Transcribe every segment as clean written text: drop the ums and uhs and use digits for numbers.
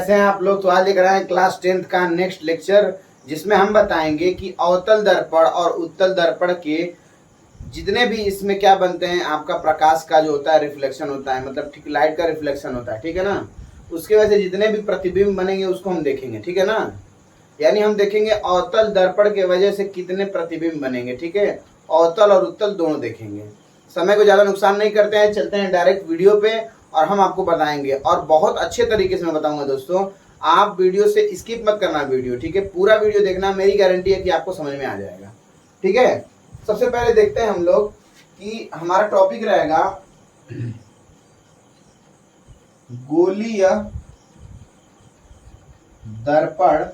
कैसे हैं आप लोग। तो आज लेकर आए क्लास 10th का नेक्स्ट लेक्चर, जिसमें हम बताएंगे कि अवतल दर्पण और उत्तल दर्पण के जितने भी इसमें क्या बनते हैं, आपका प्रकाश का जो होता है रिफ्लेक्शन होता है, मतलब ठीक लाइट का रिफ्लेक्शन होता है, ठीक है ना। उसके वजह से जितने भी प्रतिबिंब बनेंगे उसको हम देखेंगे, ठीक है ना। यानी हम देखेंगे अवतल दर्पण के वजह से कितने प्रतिबिंब बनेंगे, ठीक है। अवतल और उत्तल दोनों देखेंगे। समय को ज़्यादा नुकसान नहीं करते हैं, चलते हैं डायरेक्ट वीडियो पे और हम आपको बताएंगे, और बहुत अच्छे तरीके से मैं बताऊंगा दोस्तों। आप वीडियो से स्किप मत करना वीडियो, ठीक है। पूरा वीडियो देखना, मेरी गारंटी है कि आपको समझ में आ जाएगा, ठीक है। सबसे पहले देखते हैं हम लोग कि हमारा टॉपिक रहेगा गोलीय दर्पण,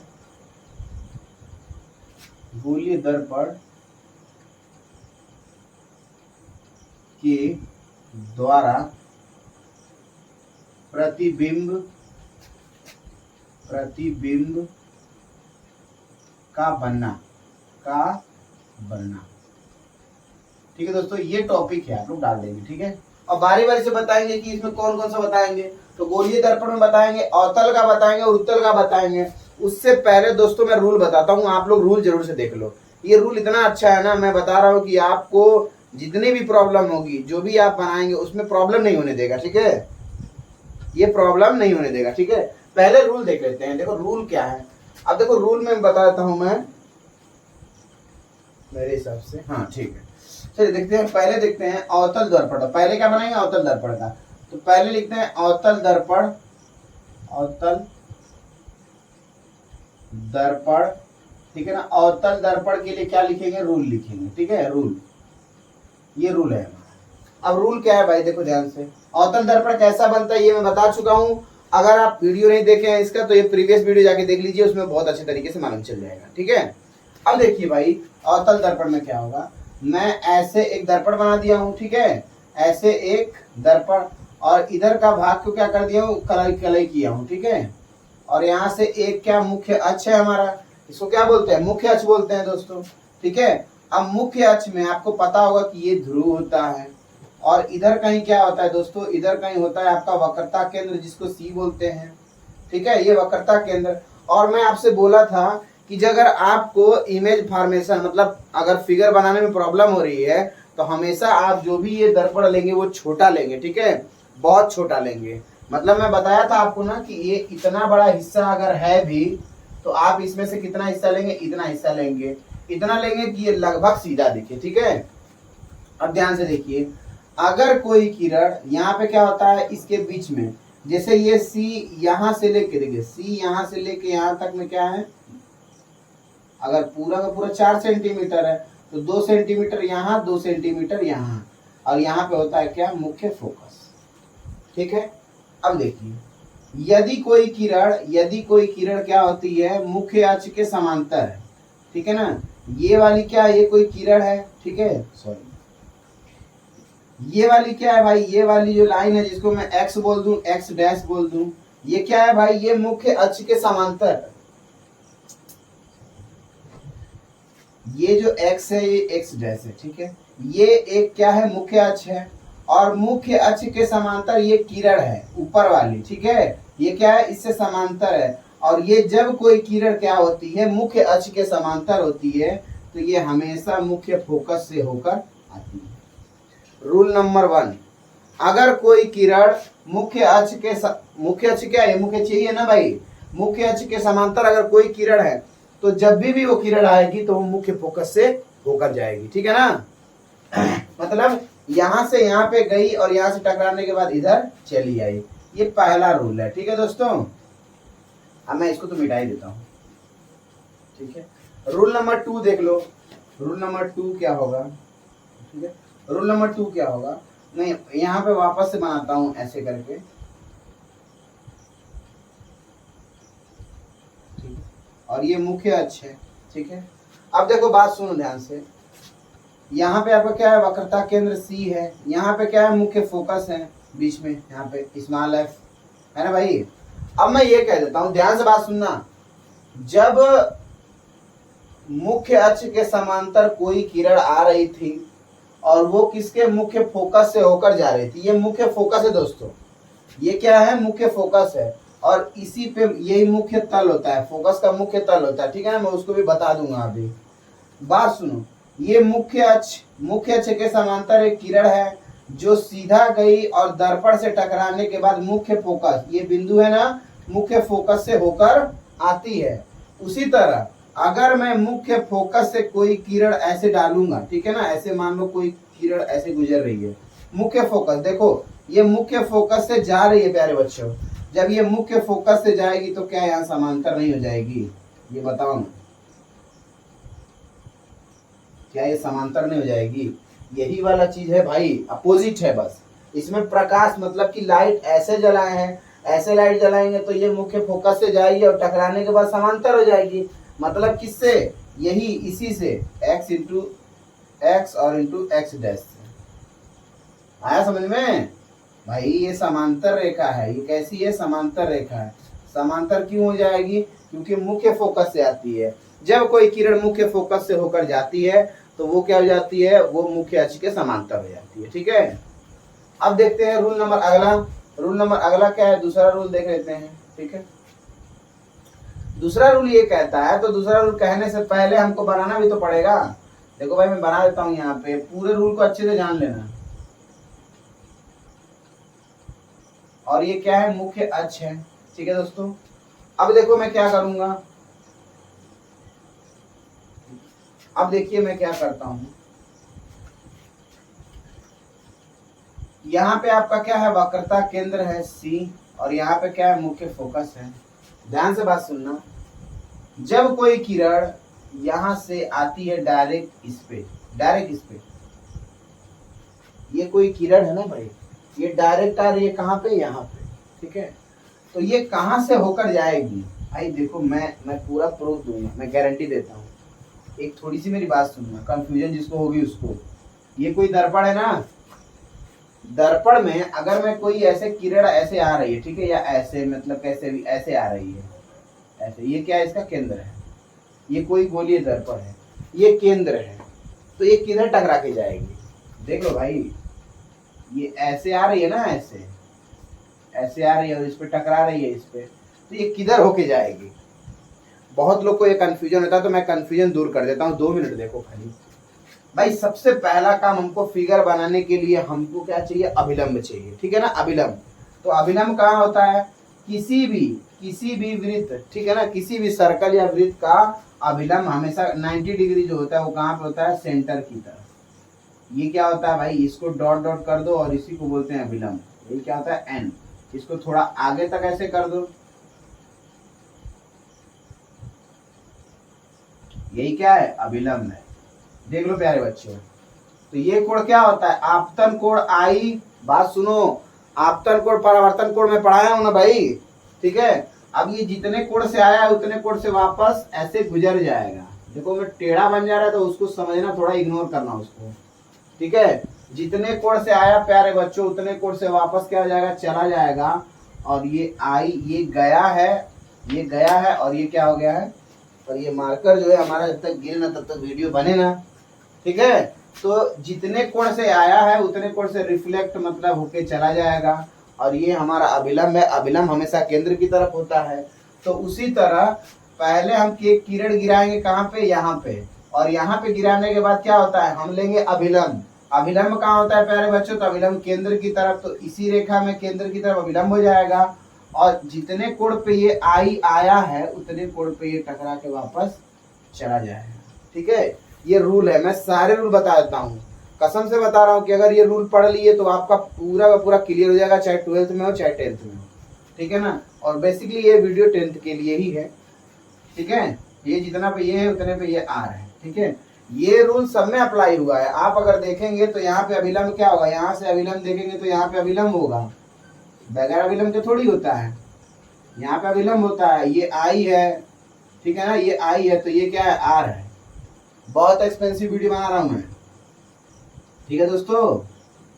गोलीय दर्पण के द्वारा प्रतिबिंब का बनना, ठीक है दोस्तों। ये टॉपिक है, आप लोग डाल देंगे, ठीक है। और बारी बारी से बताएंगे कि इसमें कौन कौन सा बताएंगे। तो गोलीय दर्पण में बताएंगे, अवतल का बताएंगे और उत्तल का बताएंगे। उससे पहले दोस्तों मैं रूल बताता हूँ, आप लोग रूल जरूर से देख लो। ये रूल इतना अच्छा है ना, मैं बता रहा हूँ कि आपको जितनी भी प्रॉब्लम होगी, जो भी आप बनाएंगे उसमें प्रॉब्लम नहीं होने देगा, ठीक है। ये प्रॉब्लम नहीं होने देगा, ठीक है। पहले रूल देख लेते हैं। देखो रूल क्या है। अब देखो रूल में बताता हूं मैं मेरे हिसाब से, हाँ ठीक है। चलिए देखते हैं, पहले देखते हैं अवतल दर्पण। पहले क्या बनाएंगे, अवतल दर्पण का। तो पहले लिखते हैं अवतल दर्पण, ठीक है ना। अवतल दर्पण के लिए क्या लिखेंगे, रूल लिखेंगे, ठीक है। रूल, ये रूल है। अब रूल क्या है भाई, देखो ध्यान से। अवतल दर्पण कैसा बनता है ये मैं बता चुका हूं। अगर आप वीडियो नहीं देखे हैं इसका, तो ये प्रीवियस वीडियो जाके देख लीजिए, उसमें बहुत अच्छे तरीके से मालूम चल जाएगा, ठीक है। अब देखिए भाई, अवतल दर्पण में क्या होगा। मैं ऐसे एक दर्पण बना दिया हूं, ठीक है। ऐसे एक दर्पण, और इधर का भाग को क्या कर दिया हूं, कलई किया हूं, ठीक है। और यहाँ से एक क्या मुख्य अक्ष है हमारा, इसको क्या बोलते हैं, मुख्य अक्ष बोलते हैं दोस्तों, ठीक है। अब मुख्य अक्ष में आपको पता होगा कि ये ध्रुव होता है, और इधर कहीं क्या होता है दोस्तों, इधर कहीं होता है आपका वक्रता केंद्र, जिसको सी बोलते हैं, ठीक है। ये वक्रता केंद्र। और मैं आपसे बोला था कि अगर आपको इमेज फॉर्मेशन, मतलब अगर फिगर बनाने में प्रॉब्लम हो रही है, तो हमेशा आप जो भी ये दर्पण लेंगे वो छोटा लेंगे, ठीक है। बहुत छोटा लेंगे। मतलब मैं बताया था आपको ना कि ये इतना बड़ा हिस्सा अगर है भी, तो आप इसमें से कितना हिस्सा लेंगे, इतना हिस्सा लेंगे, इतना लेंगे कि ये लगभग सीधा दिखे, ठीक है। अब ध्यान से देखिए, अगर कोई किरण यहाँ पे क्या होता है, इसके बीच में, जैसे ये सी यहां से लेके, देखिए सी यहां से लेके यहां तक में क्या है, अगर पूरा का पूरा 4 सेंटीमीटर है, तो 2 सेंटीमीटर यहाँ, 2 सेंटीमीटर यहाँ, और यहाँ पे होता है क्या, मुख्य फोकस, ठीक है। अब देखिए, यदि कोई किरण क्या होती है, मुख्य अक्ष के समांतर है, ठीक है ना। ये वाली क्या है, ये कोई किरण है, ठीक है। सॉरी, ये वाली क्या है भाई, ये वाली जो लाइन है, जिसको मैं एक्स बोल दूं, एक्स डैश बोल दूं, ये क्या है भाई, ये मुख्य अक्ष के समांतर है। ये जो एक्स है ये एक्स डैश है, ठीक है। ये एक क्या है, मुख्य अक्ष है, और मुख्य अक्ष के समांतर ये किरण है ऊपर वाली, ठीक है। ये क्या है, इससे समांतर है। और ये जब कोई किरण क्या होती है, मुख्य अक्ष के समांतर होती है, तो ये हमेशा मुख्य फोकस से होकर आती है। रूल नंबर 1, अगर कोई किरण मुख्य अक्ष क्या है, मुख्य अक्ष है ना भाई, मुख्य अक्ष के समांतर अगर कोई किरण है, तो जब भी वो किरण आएगी तो वो मुख्य फोकस से होकर जाएगी, ठीक है ना। मतलब यहां से यहां पे गई और यहां से टकराने के बाद इधर चली आई। ये पहला रूल है, ठीक है दोस्तों। अब मैं इसको तो मिटा ही देता हूं, ठीक है। रूल नंबर 2 देख लो। रूल नंबर 2 क्या होगा, ठीक है। रूल नंबर 2 क्या होगा, मैं यहाँ पे वापस से बनाता हूं ऐसे करके, ठीक है। और ये मुख्य अक्ष है, ठीक है। अब देखो बात सुनो ध्यान से, यहाँ पे आपका क्या है, वक्रता केंद्र सी है, यहाँ पे क्या है, मुख्य फोकस है बीच में, यहाँ पे स्मॉल एफ है ना भाई। अब मैं ये कह देता हूं, ध्यान से बात सुनना। जब मुख्य अक्ष के समांतर कोई किरण आ रही थी और वो किसके मुख्य फोकस से होकर जा रही थी, ये मुख्य फोकस है दोस्तों, ये क्या है, मुख्य फोकस है। और इसी पे यही मुख्य तल होता है, फोकस का मुख्य तल होता है, ठीक है ना। मैं उसको भी बता दूंगा अभी। बात सुनो, ये मुख्य अक्ष के समांतर एक किरण है जो सीधा गई और दर्पण से टकराने के बाद मुख्य फोकस, ये बिंदु है ना, मुख्य फोकस से होकर आती है। उसी तरह अगर मैं मुख्य फोकस से कोई किरण ऐसे डालूंगा, ठीक है ना, ऐसे मान लो कोई किरण ऐसे गुजर रही है, मुख्य फोकस, देखो ये मुख्य फोकस से जा रही है प्यारे बच्चों। जब ये मुख्य फोकस से जाएगी तो क्या यहाँ समांतर नहीं हो जाएगी? ये बताओ ना, क्या ये समांतर नहीं हो जाएगी? यही वाला चीज है भाई, अपोजिट है बस। इसमें प्रकाश मतलब कि लाइट ऐसे जलाए हैं, ऐसे लाइट जलाएंगे तो ये मुख्य फोकस से जाएगी और टकराने के बाद समांतर हो जाएगी। मतलब किससे? यही इसी से, x इंटू एक्स और इंटू एक्स डैश से। आया समझ में भाई? ये समांतर रेखा है। ये कैसी है? समांतर रेखा है। समांतर क्यों हो जाएगी? क्योंकि मुख्य फोकस से आती है। जब कोई किरण मुख्य फोकस से होकर जाती है तो वो क्या हो जाती है? वो मुख्य अक्ष के समांतर हो जाती है, ठीक है। अब देखते हैं रूल नंबर अगला। रूल नंबर अगला क्या है? दूसरा रूल देख लेते हैं, ठीक है। दूसरा रूल ये कहता है, तो दूसरा रूल कहने से पहले हमको बनाना भी तो पड़ेगा। देखो भाई मैं बना देता हूं, यहाँ पे पूरे रूल को अच्छे से जान लेना। और ये क्या है? मुख्य अक्ष है, ठीक है दोस्तों। अब देखो मैं क्या करूंगा, अब देखिए मैं क्या करता हूं। यहाँ पे आपका क्या है? वक्रता केंद्र है C, और यहाँ पे क्या है? मुख्य फोकस है। ध्यान से बात सुनना, जब कोई किरण यहां से आती है डायरेक्ट इस पे, ये कोई किरण है ना भाई, ये डायरेक्ट आ रही है कहाँ पे? यहाँ पे, ठीक है। तो ये कहाँ से होकर जाएगी भाई? देखो मैं पूरा प्रूफ दूंगा, मैं गारंटी देता हूँ। एक थोड़ी सी मेरी बात सुनना, कंफ्यूजन जिसको होगी उसको। ये कोई दर्पण है ना, दर्पण में अगर मैं कोई ऐसे किरण ऐसे आ रही है, ठीक है, या ऐसे, मतलब कैसे भी ऐसे आ रही है, ऐसे, ये क्या है? इसका केंद्र है। ये कोई गोलीय दर्पण है, ये केंद्र है। तो ये किधर टकरा के जाएगी? देख लो भाई, ये ऐसे आ रही है ना, ऐसे आ रही है और इस पे टकरा रही है इस पे, तो ये किधर होके जाएगी? बहुत लोग को ये कंफ्यूजन होता है, तो मैं कंफ्यूजन दूर कर देता हूँ। 2 मिनट देखो खाली भाई। सबसे पहला काम हमको फिगर बनाने के लिए हमको क्या चाहिए? अभिलंब चाहिए, ठीक है ना, अभिलंब। तो अभिलंब कहाँ होता है? किसी भी वृत्त, ठीक है ना, किसी भी सर्कल या वृत्त का अभिलंब हमेशा 90 डिग्री जो होता है वो कहाँ पे होता है? सेंटर की तरफ। ये क्या होता है भाई? इसको डॉट डॉट कर दो और इसी को बोलते हैं अभिलंब। ये क्या होता है? n। इसको थोड़ा आगे तक ऐसे कर दो, यही क्या है? अभिलंब है। देख लो प्यारे बच्चों, तो ये कोण क्या होता है? आपतन कोण I। बात सुनो, आपतन कोण परावर्तन कोण में पढ़ाया हूं ना भाई, ठीक है। अब ये जितने कोण से आया है उतने कोण से वापस ऐसे गुजर जाएगा। देखो मैं टेढ़ा बन जा रहा है तो उसको समझना, थोड़ा इग्नोर करना उसको, ठीक है। जितने कोण से आया प्यारे बच्चों उतने कोण से वापस क्या हो जाएगा? चला जाएगा। और ये I, ये गया है और ये क्या हो गया है? और ये मार्कर जो है हमारा जब तक गिरे ना तब तक वीडियो बने ना, ठीक है। तो जितने कोण से आया है उतने कोण से रिफ्लेक्ट मतलब होके चला जाएगा। और ये हमारा अभिलंब है। अभिलंब हमेशा केंद्र की तरफ होता है। तो उसी तरह पहले हम किरण गिराएंगे कहाँ पे? यहाँ पे। और यहाँ पे गिराने के बाद क्या होता है? हम लेंगे अभिलंब। अभिलंब कहाँ होता है प्यारे बच्चों? तो अभिलंब केंद्र की तरफ। तो इसी रेखा में केंद्र की तरफ अभिलंब हो जाएगा। और जितने कोण पे ये I आया है उतने कोण पे ये टकरा के वापस चला जाएगा, ठीक है। ये रूल है, मैं सारे रूल बता देता हूँ, कसम से बता रहा हूँ कि अगर ये रूल पढ़ लिए तो आपका पूरा का पूरा क्लियर हो जाएगा, चाहे 12th में हो चाहे 10th में हो, ठीक है ना। और बेसिकली ये वीडियो 10th के लिए ही है, ठीक है। ये जितना पे ये है उतने पे ये R है, ठीक है। ये रूल सब में अप्लाई हुआ है। आप अगर देखेंगे तो यहाँ पे अभिलंब क्या होगा? यहाँ से अभिलंब देखेंगे तो यहाँ पे अभिलंब होगा, बगैर अभिलंब के थोड़ी होता है। यहाँ पे अभिलंब होता है। ये I है, ठीक है ना, ये I है, तो ये क्या है? R है। बहुत एक्सपेंसिव वीडियो बना रहा हूँ मैं, ठीक है दोस्तों,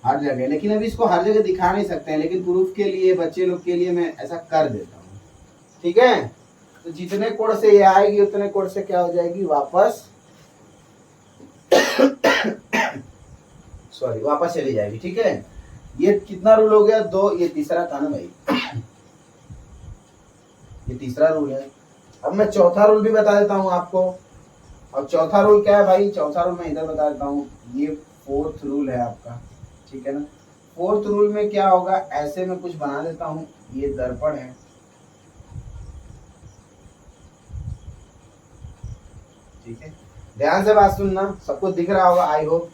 हर जगह। लेकिन अभी इसको हर जगह दिखा नहीं सकते हैं, लेकिन प्रूफ के लिए, बच्चे लोग के लिए मैं ऐसा कर देता हूँ, ठीक है। तो जितने कोण से ये आएगी उतने कोण से क्या हो जाएगी? वापस सॉरी, वापस चली जाएगी, ठीक है। ये कितना रूल हो गया? 2। ये तीसरा था ना भाई। ये तीसरा रूल है। अब मैं चौथा रूल भी बता देता हूँ आपको। और चौथा रूल क्या है भाई, चौथा रूल मैं इधर बता देता हूँ, ये फोर्थ रूल है आपका, ठीक है ना। फोर्थ रूल में क्या होगा, ऐसे में कुछ बना देता हूँ, ये दर्पण है, ठीक है। ध्यान से बात सुनना, सबको दिख रहा होगा आई होप।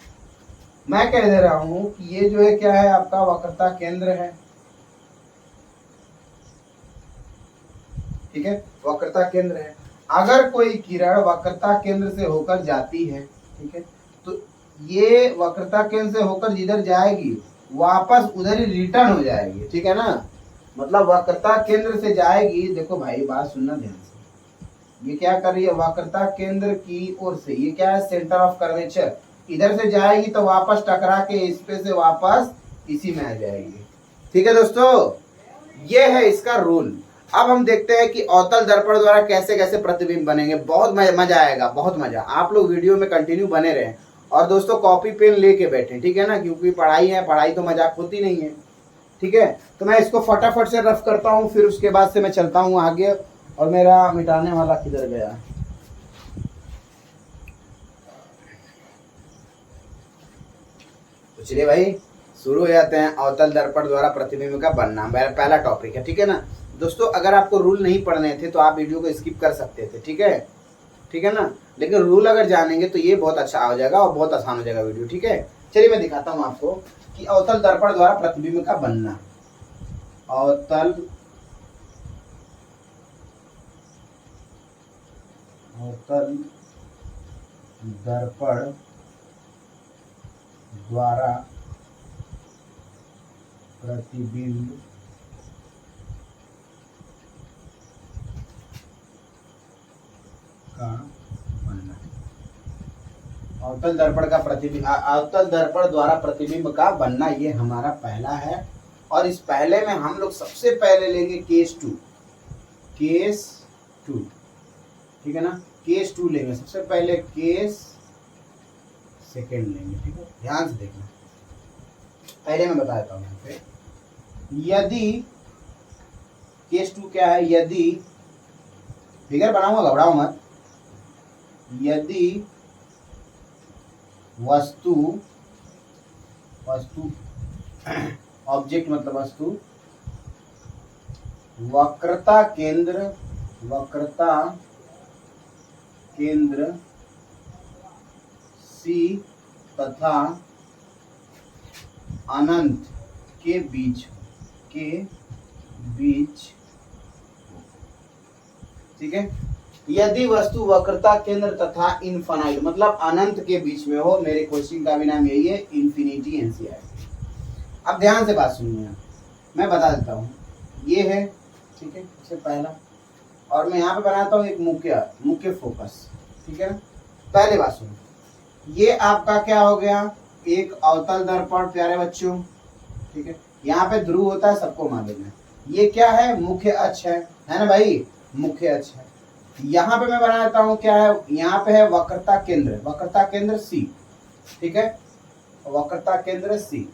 मैं कह दे रहा हूं कि ये जो है क्या है, आपका वक्रता केंद्र है, ठीक है, वक्रता केंद्र है। अगर कोई किरण वक्रता केंद्र से होकर जाती है, ठीक है, तो ये वक्रता केंद्र से होकर जिधर जाएगी वापस उधर ही रिटर्न हो जाएगी, ठीक है ना। मतलब वक्रता केंद्र से जाएगी, देखो भाई बात सुनना ध्यान से, ये क्या कर रही है, वक्रता केंद्र की ओर से, ये क्या है, सेंटर ऑफ कर्वेचर, इधर से जाएगी तो वापस टकरा के इस पे से वापस इसी में आ जाएगी, ठीक है दोस्तों। ये है इसका रूल। अब हम देखते हैं कि अवतल दर्पण द्वारा कैसे कैसे प्रतिबिंब बनेंगे। बहुत मजा आएगा, बहुत मजा। आप लोग वीडियो में कंटिन्यू बने रहें और दोस्तों कॉपी पेन लेके बैठे, ठीक है ना, क्योंकि पढ़ाई है, पढ़ाई तो मजाक होती नहीं है, ठीक है। तो मैं इसको फटाफट से रफ करता हूँ, फिर उसके बाद से मैं चलता हूँ आगे। और मेरा मिटाने वाला किधर गया, तो चलिए भाई शुरू हो जाते हैं। अवतल दर्पण द्वारा प्रतिबिंब का बनना मेरा पहला टॉपिक है, ठीक है ना दोस्तों। अगर आपको रूल नहीं पढ़ने थे तो आप वीडियो को स्किप कर सकते थे, ठीक है, ठीक है ना। लेकिन रूल अगर जानेंगे तो ये बहुत अच्छा हो जाएगा और बहुत आसान हो जाएगा वीडियो, ठीक है। चलिए मैं दिखाता हूँ आपको कि अवतल दर्पण द्वारा प्रतिबिंब का बनना। अवतल दर्पण द्वारा प्रतिबिंब का बनना। अवतल दर्पण का प्रतिबिंब, अवतल दर्पण द्वारा प्रतिबिंब का बनना, ये हमारा पहला है। और इस पहले में हम लोग सबसे पहले लेंगे केस टू, ठीक है ना, केस टू लेंगे सबसे पहले, केस सेकेंड लेंगे, ठीक है। ध्यान से देखना, पहले मैं बता देता हूँ यहाँ पे, यदि केस टू क्या है, यदि फिगर बनाऊंगा घबराओ मत, यदि वस्तु ऑब्जेक्ट मतलब वस्तु वक्रता केंद्र सी तथा अनंत के बीच, ठीक है। यदि वस्तु वक्रता केंद्र तथा इनफाइनाइट मतलब अनंत के बीच में हो, मेरे क्वेश्चन का भी नाम यही है, इन्फिनिटी एनसीईआरटी। अब ध्यान से बात सुनिए, मैं बता देता हूँ, ये है, ठीक है, सबसे पहला। और मैं यहाँ पे बनाता हूँ एक मुख्य फोकस, ठीक है ना। पहले बात सुनो, ये आपका क्या हो गया, एक अवतल दर्पण प्यारे बच्चों, ठीक है। यहाँ पे ध्रुव होता है, सबको मालूम है। ये क्या है, मुख्य अक्ष है ना भाई, मुख्य अक्ष है। यहाँ पे मैं बना देता हूँ क्या है, यहाँ पे है वक्रता केंद्र सी, ठीक है, वक्रता केंद्र सी।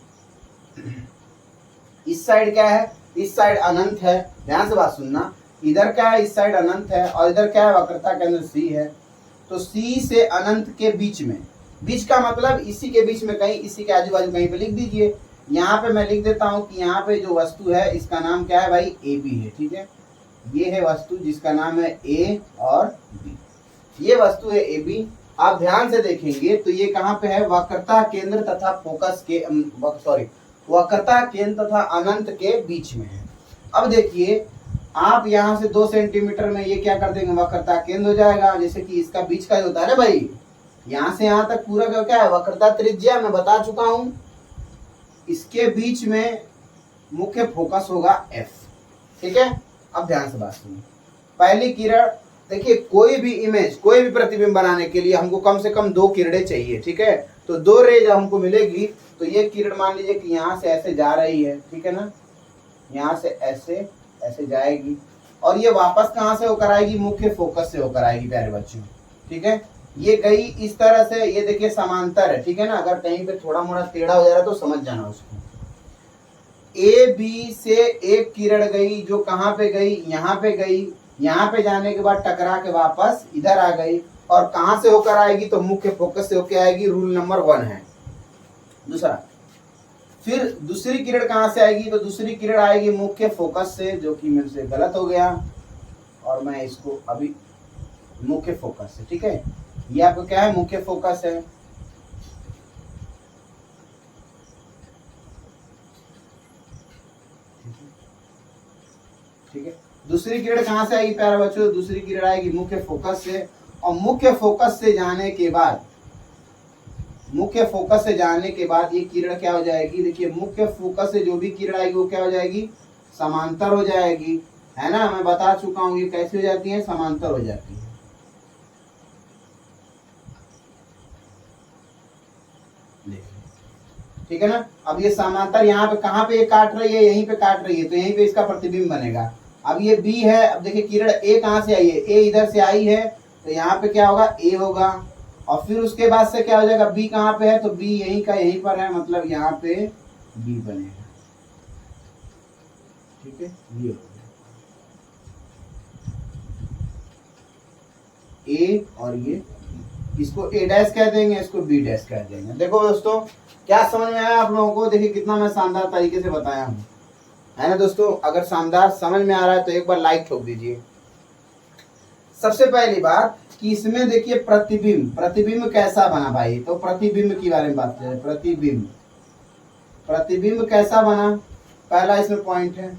इस साइड क्या है, इस साइड अनंत है, ध्यान से बात सुनना, इधर क्या है, इस साइड अनंत है, और इधर क्या है, वक्रता केंद्र सी है। तो सी से अनंत के बीच में, बीच का मतलब इसी के बीच में कहीं, इसी के आजू बाजू कहीं पे लिख दीजिए। यहाँ पे मैं लिख देता हूँ कि यहाँ पे जो वस्तु है इसका नाम क्या है भाई, ए बी है, ठीक है। ये है वस्तु जिसका नाम है ए और बी, ये वस्तु है ए बी। आप ध्यान से देखेंगे तो ये कहाँ पे है, वक्रता केंद्र तथा फोकस के वक्रता केंद्र तथा अनंत के बीच में है। अब देखिए आप यहाँ से 2 सेंटीमीटर में ये क्या कर देंगे, वक्रता केंद्र हो जाएगा। जैसे कि इसका बीच का जो होता है ना भाई, यहाँ से यहाँ तक पूरा क्या है, वक्रता त्रिज्या, मैं बता चुका हूँ। इसके बीच में मुख्य फोकस होगा एफ, ठीक है। अब ध्यान से बात सुनिए, पहली किरण, देखिए कोई भी इमेज, कोई भी प्रतिबिंब बनाने के लिए हमको कम से कम 2 किरणें चाहिए, ठीक है। तो 2 रेज हमको मिलेगी। तो ये किरण मान लीजिए कि यहाँ से ऐसे जा रही है, ठीक है ना, यहाँ से ऐसे जाएगी और ये वापस कहाँ से होकर आएगी, मुख्य फोकस से होकर आएगी प्यारे बच्चों, ठीक है। ये गई इस तरह से, ये देखिए समांतर है, ठीक है ना। अगर कहीं पे थोड़ा मोड़ा टेढ़ा हो जा रहा है तो समझ जाना उसको। ए बी से एक किरण गई जो कहाँ पे गई, यहाँ पे गई, यहाँ पे जाने के बाद टकरा के वापस इधर आ गई, और कहां से होकर आएगी तो मुख्य फोकस से होकर आएगी, रूल नंबर 1 है। दूसरा, फिर दूसरी किरण कहां से आएगी तो दूसरी किरण आएगी मुख्य फोकस से, जो कि मेरे से गलत हो गया, और मैं इसको अभी मुख्य फोकस से, ठीक है, ये आपको क्या है, मुख्य फोकस है। ठीक है, दूसरी किरण कहां से आएगी प्यारे बच्चों, दूसरी किरण आएगी मुख्य फोकस से, और मुख्य फोकस से जाने के बाद, मुख्य फोकस से जाने के बाद ये किरण क्या हो जाएगी, देखिए मुख्य फोकस से जो भी किरण आएगी वो क्या हो जाएगी, समांतर हो जाएगी, है ना, मैं बता चुका हूं ये कैसी हो जाती है, समांतर हो जाती है। ठीक है ना। अब ये समांतर यहाँ पे कहाँ पे ये काट रही है, यहीं पे काट रही है, तो यहीं पे इसका प्रतिबिंब बनेगा। अब ये बी है, अब देखिए किरण ए कहाँ से आई है, ए इधर से आई है, तो यहाँ पे क्या होगा, ए होगा, और फिर उसके बाद से क्या हो जाएगा, बी कहाँ पे है, तो बी यहीं का यहीं पर है, मतलब यहाँ पे बी बनेगा। ठीक है, बी हो गया ए, और ये इसको ए डैश कह देंगे, इसको बी डैश कह देंगे। देखो दोस्तों, क्या समझ में आया आप लोगों को, देखिए कितना मैं शानदार तरीके से बताया हूँ, है ना दोस्तों। अगर शानदार समझ में आ रहा है तो एक बार लाइक ठोक दीजिए। सबसे पहली बात कि इसमें देखिए प्रतिबिंब, प्रतिबिंब कैसा बना भाई, तो प्रतिबिंब के बारे में बात करें। प्रतिबिंब, प्रतिबिंब कैसा बना, पहला इसमें पॉइंट है,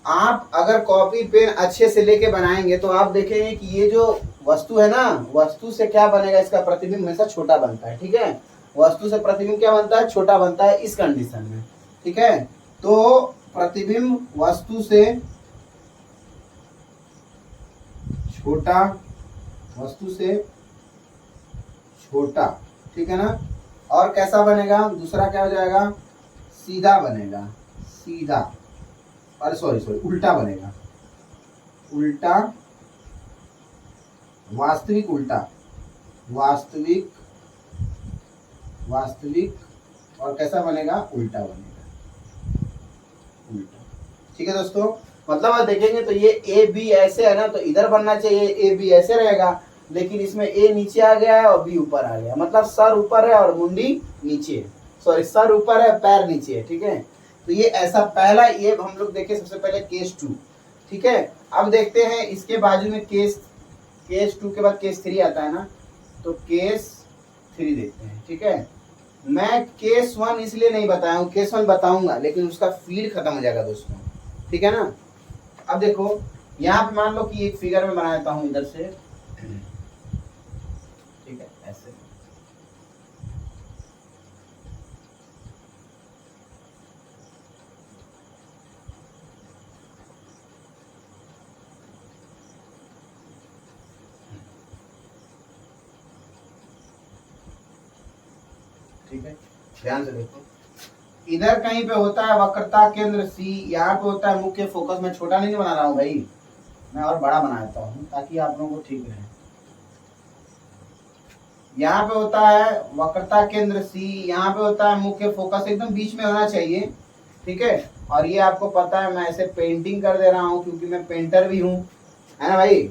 आप अगर कॉपी पेन अच्छे से लेके बनाएंगे तो आप देखेंगे कि ये जो वस्तु है ना, वस्तु से क्या बनेगा, इसका प्रतिबिंब हमेशा छोटा बनता है। ठीक है, वस्तु से प्रतिबिंब क्या बनता है, छोटा बनता है इस कंडीशन में। ठीक है, तो प्रतिबिंब वस्तु से छोटा, वस्तु से छोटा, ठीक है ना। और कैसा बनेगा, दूसरा क्या हो जाएगा, सीधा बनेगा, सीधा, अरे सॉरी उल्टा बनेगा, उल्टा, वास्तविक उल्टा, वास्तविक, वास्तविक, और कैसा बनेगा, उल्टा बनेगा, उल्टा। ठीक है दोस्तों, मतलब आप देखेंगे तो ये ए बी ऐसे है ना, तो इधर बनना चाहिए, ए बी ऐसे रहेगा, लेकिन इसमें ए नीचे आ गया है और बी ऊपर आ गया, मतलब सर ऊपर है और मुंडी नीचे है, सॉरी सर ऊपर है पैर नीचे है। ठीक है, तो ये ऐसा पहला, ये हम लोग देखें सबसे पहले केस 2। ठीक है, अब देखते हैं इसके बाजू में केस 2 के बाद केस 3 आता है ना, तो केस 3 देखते हैं। ठीक है, मैं केस 1 इसलिए नहीं बताया हूँ, केस 1 बताऊंगा लेकिन उसका फील खत्म हो जाएगा दोस्तों। ठीक है ना। अब देखो यहाँ पे मान लो कि एक फिगर में बना देता हूँ इधर से, ठीक है, ऐसे, ठीक है, ध्यान से देखो, इधर कहीं पे होता है वक्रता केंद्र सी, यहाँ पे होता है मुख्य फोकस। मैं छोटा नहीं बना रहा हूँ भाई, मैं और बड़ा बना देता हूँ ताकि आप लोगों को ठीक रहे। यहाँ पे होता है वक्रता केंद्र सी, यहाँ पे होता है मुख्य फोकस, एकदम बीच में होना चाहिए। ठीक है, और ये आपको पता है मैं ऐसे पेंटिंग कर दे रहा हूँ क्योंकि मैं पेंटर भी हूँ, है ना भाई।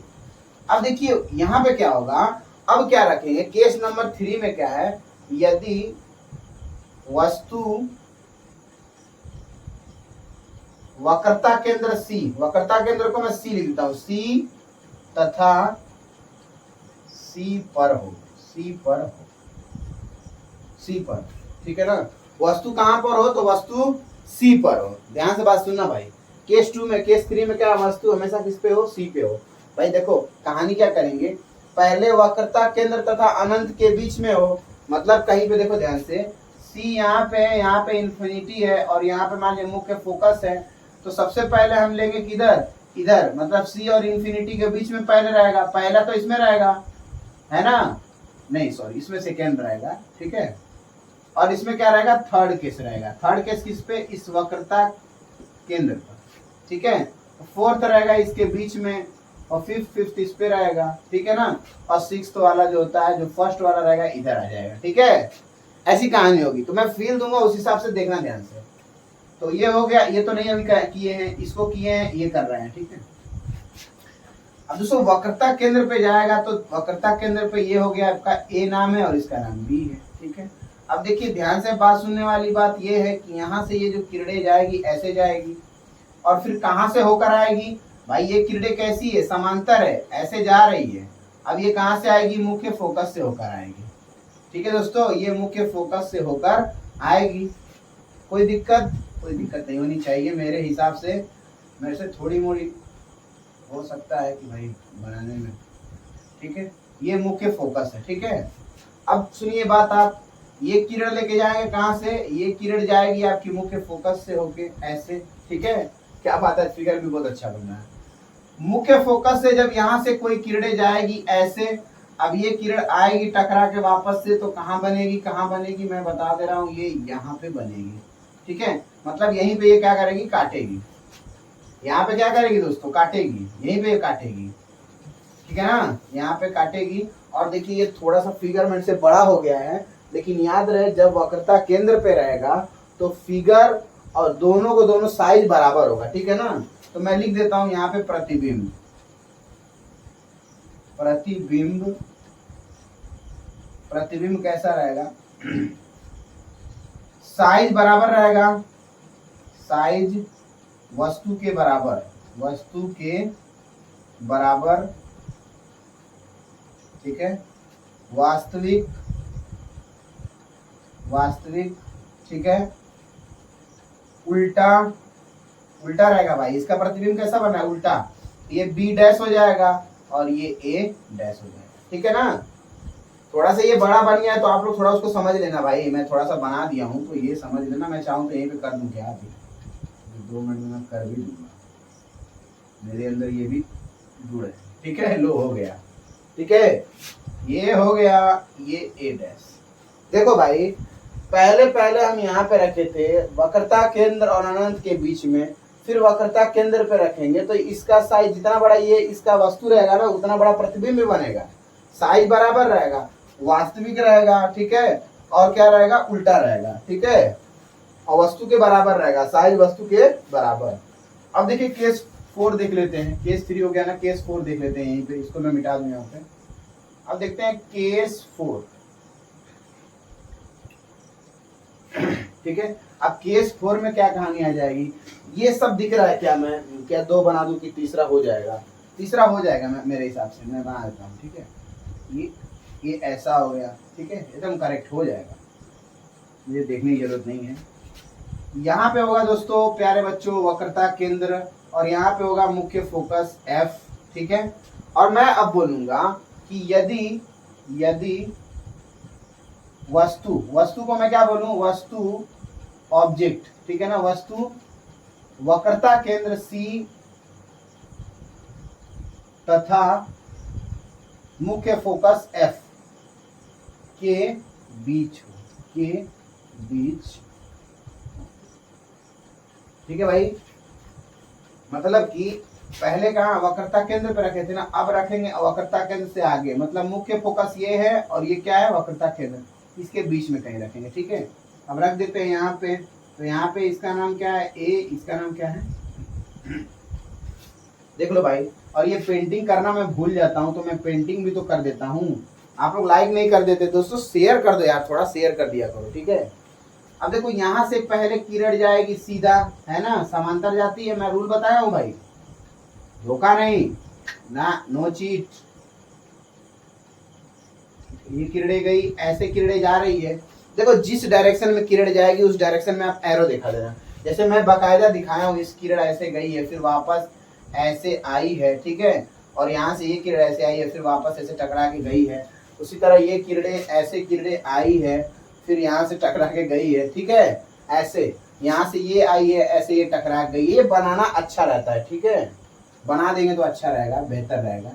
अब देखिए यहाँ पे क्या होगा, अब क्या रखेंगे, केस नंबर 3 में क्या है, यदि वस्तु वक्रता केंद्र सी, वक्रता केंद्र को मैं सी लिख देता हूं, सी तथा सी पर हो, सी पर हो, सी पर, ठीक है ना। वस्तु कहां पर हो, तो वस्तु सी पर हो। ध्यान से बात सुनना भाई, केस 2 में, केस 3 में क्या, वस्तु हमेशा किस पे हो, सी पे हो। भाई देखो कहानी क्या करेंगे, पहले वक्रता केंद्र तथा अनंत के बीच में हो, मतलब कहीं पे देखो ध्यान से, सी यहाँ पे है, यहाँ पे इंफिनिटी है, और यहाँ पे मान लीजिए मुख्य फोकस है, तो सबसे पहले हम लेंगे किधर, इधर, मतलब सी और इंफिनिटी के बीच में पहले रहेगा, पहला तो इसमें रहेगा, है ना, नहीं सॉरी इसमें सेकेंड रहेगा। ठीक है, और इसमें क्या रहेगा, थर्ड केस रहेगा, थर्ड केस किस पे, इस वक्रता केंद्र पर। ठीक है, फोर्थ रहेगा इसके बीच में, और फिफ्थ इस पे रहेगा। ठीक है ना, और सिक्स्थ वाला जो होता है, जो फर्स्ट वाला रहेगा इधर आ जाएगा। ठीक है, ऐसी कहानी होगी, तो मैं फील दूंगा उस हिसाब से देखना ध्यान से। तो ये हो गया, ये तो नहीं अभी किए हैं, इसको किए हैं, ये कर रहे हैं। ठीक है, अब दोस्तों वक्रता केंद्र पे जाएगा तो वक्रता केंद्र पे ये हो गया आपका ए नाम है और इसका नाम बी है, ठीक है। अब देखिए ध्यान से बात सुनने वाली बात ये है कि यहाँ से ये जो किरणें जाएगी ऐसे जाएगी और फिर कहाँ से होकर आएगी भाई, ये किरणें कैसी है, समांतर है, ऐसे जा रही है। अब ये कहाँ से आएगी, मुख्य फोकस से होकर आएगी, ठीक है दोस्तों, ये मुख्य फोकस से होकर आएगी। कोई दिक्कत नहीं होनी चाहिए मेरे हिसाब से, मेरे से थोड़ी मोड़ी हो सकता है कि भाई बनाने में, ठीक है। ये मुख्य फोकस है, ठीक है। अब सुनिए बात, आप ये किरण लेके जाएंगे कहाँ से, ये किरण जाएगी आपकी मुख्य फोकस से होके ऐसे, ठीक है। क्या बात है, फिगर भी बहुत अच्छा बन रहा है। मुख्य फोकस से जब यहाँ से कोई किरणें जाएगी ऐसे, अब ये किरण आएगी टकरा के वापस से, तो कहाँ बनेगी मैं बता दे रहा हूँ, ये यहाँ पे बनेगी, ठीक है। मतलब यहीं पे ये क्या करेगी, काटेगी। यहाँ पे क्या करेगी दोस्तों, काटेगी, यहीं पे काटेगी, ठीक है ना, यहाँ पे काटेगी। और देखिए ये थोड़ा सा फिगर मेरे से बड़ा हो गया है, लेकिन याद रहे जब वक्रता केंद्र पे रहेगा तो फिगर और दोनों को दोनों साइज बराबर होगा, ठीक है ना। तो मैं लिख देता हूं यहाँ पे प्रतिबिंब, प्रतिबिंब कैसा रहेगा, साइज बराबर रहेगा, साइज वस्तु के बराबर, ठीक है। वास्तविक, ठीक है। उल्टा रहेगा भाई, इसका प्रतिबिंब कैसा बना है, उल्टा। ये बी डैश हो जाएगा और ये ए डैश हो जाएगा, ठीक है ना। थोड़ा सा ये बड़ा बन गया है तो आप लोग थोड़ा उसको समझ लेना भाई, मैं थोड़ा सा बना दिया हूँ तो ये समझ लेना। मैं चाहूँ तो यहीं पे कर दूं क्या, अभी 2 मिनट में मैं कर भी दूंगा, मेरे अंदर ये भी जुड़ है, ठीक है। लो हो गया, ठीक है, ये हो गया, ये ए डैश। देखो भाई पहले हम यहाँ पे रखे थे वक्रता केंद्र और अनंत के बीच में, फिर वक्रता केंद्र पे रखेंगे तो इसका साइज जितना बड़ा ये इसका वस्तु रहेगा ना, उतना बड़ा प्रतिबिंब भी बनेगा, साइज बराबर रहेगा, वास्तविक रहेगा, ठीक है। और क्या रहेगा, उल्टा रहेगा, ठीक है। और वस्तु के बराबर रहेगा, साइज वस्तु के बराबर। अब देखिए केस 4 देख लेते हैं, केस 3 हो गया ना, केस 4 देख लेते हैं यहीं पे, इसको मैं मिटा दूं यहाँ पे। अब देखते हैं केस 4, ठीक है। अब केस 4 में क्या कहानी आ जाएगी, ये सब दिख रहा है क्या, मैं क्या 2 बना दूं कि तीसरा हो जाएगा, तीसरा हो जाएगा मेरे हिसाब से, मैं बना देता हूँ, ठीक है। ये ऐसा हो गया, ठीक है, एकदम करेक्ट हो जाएगा, मुझे देखने की जरूरत नहीं है। यहाँ पे होगा दोस्तों प्यारे बच्चों वक्रता केंद्र और यहाँ पे होगा मुख्य फोकस F, ठीक है। और मैं अब बोलूंगा कि यदि वस्तु को मैं क्या बोलूं, वस्तु ऑब्जेक्ट, ठीक है ना, वस्तु वक्रता केंद्र C तथा मुख्य फोकस F के बीच, ठीक है भाई। मतलब कि पहले कहाँ वक्रता केंद्र पे रखे थे ना, अब रखेंगे वक्रता केंद्र से आगे, मतलब मुख्य फोकस ये है और ये क्या है, वक्रता केंद्र, इसके बीच में कहीं रखेंगे, ठीक है। अब रख देते हैं यहाँ पे, तो यहाँ पे इसका नाम क्या है, ए, इसका नाम क्या है, देख लो भाई। और ये पेंटिंग करना मैं भूल जाता हूँ तो मैं पेंटिंग भी तो कर देता हूँ, आप लोग लाइक नहीं कर देते दोस्तों, शेयर कर दो यार, थोड़ा शेयर कर दिया करो, ठीक है। अब देखो यहाँ से पहले किरण जाएगी सीधा, है ना, समांतर जाती है, मैं रूल बताया हूँ भाई, धोखा नहीं ना, नो चीट। ये किरणें गई, ऐसे किरणें जा रही है, देखो जिस डायरेक्शन में किरण जाएगी उस डायरेक्शन में आप एरो दिखा देना, जैसे मैं बाकायदा दिखाया हूँ, इस किरण ऐसे गई है फिर वापस ऐसे आई है, ठीक है। और यहाँ से ये किरण ऐसे आई है फिर वापस ऐसे टकरा के गई है, उसी तरह ये किरणें ऐसे किरणें आई है फिर यहाँ से टकरा के गई है, ठीक है। ऐसे यहाँ से ये आई है, ऐसे ये टकरा गई, ये बनाना अच्छा रहता है, ठीक है, बना देंगे तो अच्छा रहेगा, बेहतर रहेगा,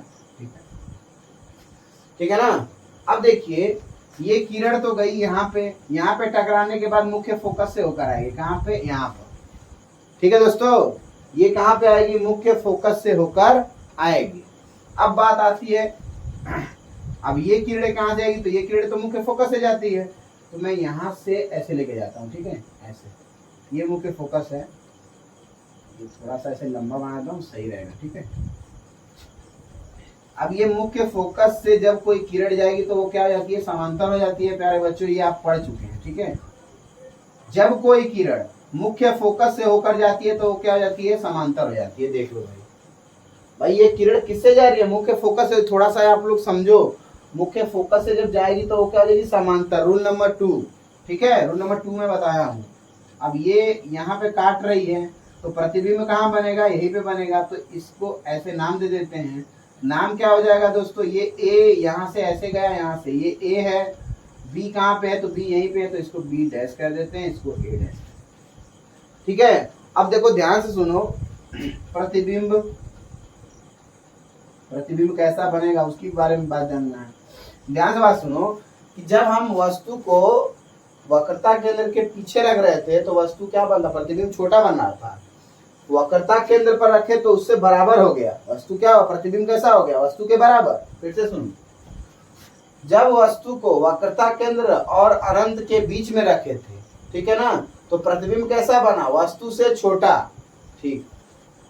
ठीक है ना। अब देखिए ये किरण तो गई यहाँ पे टकराने के बाद मुख्य फोकस से होकर आएगी, कहाँ पे, यहाँ पर, ठीक है दोस्तों। ये कहाँ पे आएगी, मुख्य फोकस से होकर आएगी। अब बात आती है, अब ये किरणें कहाँ जाएगी, तो ये किरणें तो मुख्य फोकस से जाती है, तो मैं यहाँ से ऐसे लेके जाता हूँ, ठीक है, ऐसे, ये मुख्य फोकस है, ये थोड़ा सा ऐसे लंबा बनाता हूँ, सही रहेगा, ठीक है। अब ये मुख्य फोकस से जब कोई किरण जाएगी तो वो क्या हो जाती है, समांतर हो जाती है। प्यारे बच्चों ये आप पढ़ चुके हैं, ठीक है। जब कोई किरण मुख्य फोकस से होकर जाती है तो वो क्या हो जाती है, समांतर हो जाती है। देख लो भाई, भाई ये किरण किससे जा रही है, मुख्य फोकस से। थोड़ा सा आप लोग समझो, मुख्य फोकस से जब जाएगी तो वो क्या हो जाएगी, समांतर। रूल नंबर 2, ठीक है, रूल नंबर 2 में बताया हूँ। अब ये यहाँ पे काट रही है तो प्रतिबिंब कहाँ बनेगा, यहीं पे बनेगा। तो इसको ऐसे नाम दे देते हैं। नाम क्या हो जाएगा दोस्तों, ये ए यहाँ से ऐसे गया, यहाँ से ये ए है, बी कहाँ पे है, तो बी यहीं पे है, तो इसको बी डैश कर देते हैं, इसको ए डैश। ठीक है, अब देखो ध्यान से सुनो, प्रतिबिंब, प्रतिबिंब कैसा बनेगा उसके बारे में बात जानना है। ध्यान से बात सुनो कि जब हम वस्तु को वक्रता केंद्र के पीछे रख रहे थे तो वस्तु क्या बन रहा, प्रतिबिंब छोटा बन रहा था। वक्रता केंद्र पर रखे तो उससे बराबर हो गया, वस्तु क्या हुआ, प्रतिबिंब कैसा हो गया, वस्तु के बराबर। फिर से सुनो, जब वस्तु को वक्रता केंद्र और अनंत के बीच में रखे थे, ठीक है ना, तो प्रतिबिंब कैसा बना, वस्तु से छोटा। ठीक,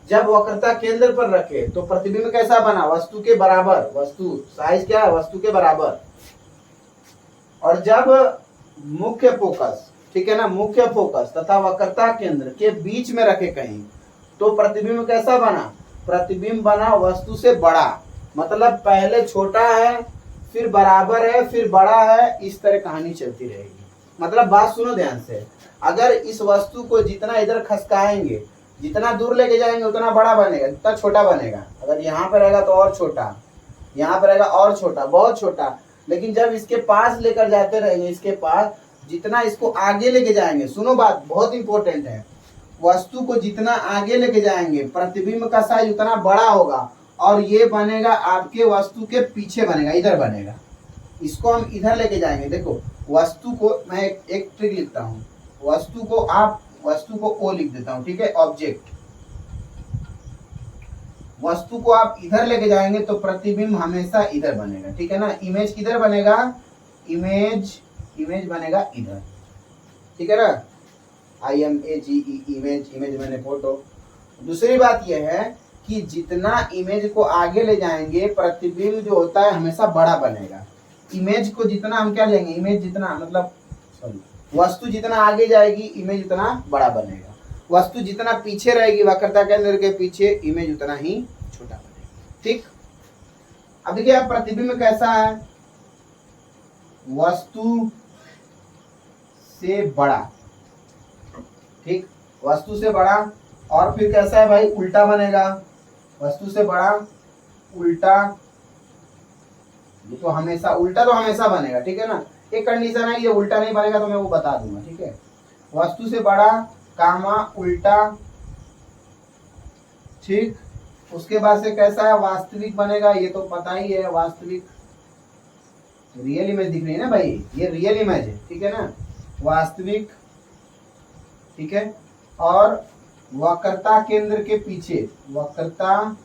जब वक्रता केंद्र पर रखे तो प्रतिबिंब कैसा बना, वस्तु के बराबर। वस्तु साइज क्या है, वस्तु के बराबर। और जब मुख्य फोकस, ठीक है ना, मुख्य फोकस तथा वक्रता केंद्र के बीच में रखे कहीं तो प्रतिबिंब कैसा बना, प्रतिबिंब बना वस्तु से बड़ा। मतलब पहले छोटा है, फिर बराबर है, फिर बड़ा है, इस तरह कहानी चलती रहेगी। मतलब बात सुनो ध्यान से, अगर इस वस्तु को जितना इधर खसकाएंगे, जितना दूर लेके जाएंगे उतना बड़ा बनेगा, जितना छोटा बनेगा। अगर यहाँ पे रहेगा तो और छोटा, यहाँ पे रहेगा और छोटा, बहुत छोटा। लेकिन जब इसके पास लेकर जाते रहेंगे, इसके पास जितना इसको आगे लेके जाएंगे, सुनो बात बहुत इंपॉर्टेंट है, वस्तु को जितना आगे लेके जाएंगे प्रतिबिंब का साइज उतना बड़ा होगा। और ये बनेगा आपके वस्तु के पीछे बनेगा, इधर बनेगा। इसको हम इधर लेके जाएंगे। देखो वस्तु को मैं एक ट्रिक लिखता हूँ, वस्तु को आप, वस्तु को ओ लिख देता हूँ, ठीक है, ऑब्जेक्ट। वस्तु को आप इधर लेके जाएंगे तो प्रतिबिंब हमेशा इधर बनेगा, ठीक है ना। इमेज किधर बनेगा, इमेज, इमेज बनेगा इधर, ठीक है ना, IMAGE इमेज, इमेज मैंने फोटो। दूसरी बात यह है कि जितना इमेज को आगे ले जाएंगे प्रतिबिंब जो होता है हमेशा बड़ा बनेगा। इमेज को जितना हम क्या लेंगे, इमेज जितना, मतलब सॉरी, वस्तु जितना आगे जाएगी इमेज उतना बड़ा बनेगा। वस्तु जितना पीछे रहेगी वक्रता केंद्र के पीछे, इमेज उतना ही छोटा बनेगा। ठीक, अब देखिए आप प्रतिबिंब कैसा है, वस्तु से बड़ा, ठीक, वस्तु से बड़ा। और फिर कैसा है भाई, उल्टा बनेगा, वस्तु से बड़ा उल्टा। ये तो हमेशा उल्टा तो हमेशा बनेगा, ठीक है ना। एक कंडीशन है, ये उल्टा नहीं बनेगा तो मैं वो बता दूंगा, ठीक है। वस्तु से बड़ा कामा उल्टा, ठीक। उसके बाद से कैसा है, वास्तविक बनेगा, ये तो पता ही है, वास्तविक, रियल इमेज दिख रही है ना भाई, ये रियल इमेज है, ठीक है ना, वास्तविक, ठीक है। और वक्रता केंद्र के पीछे, वक्रता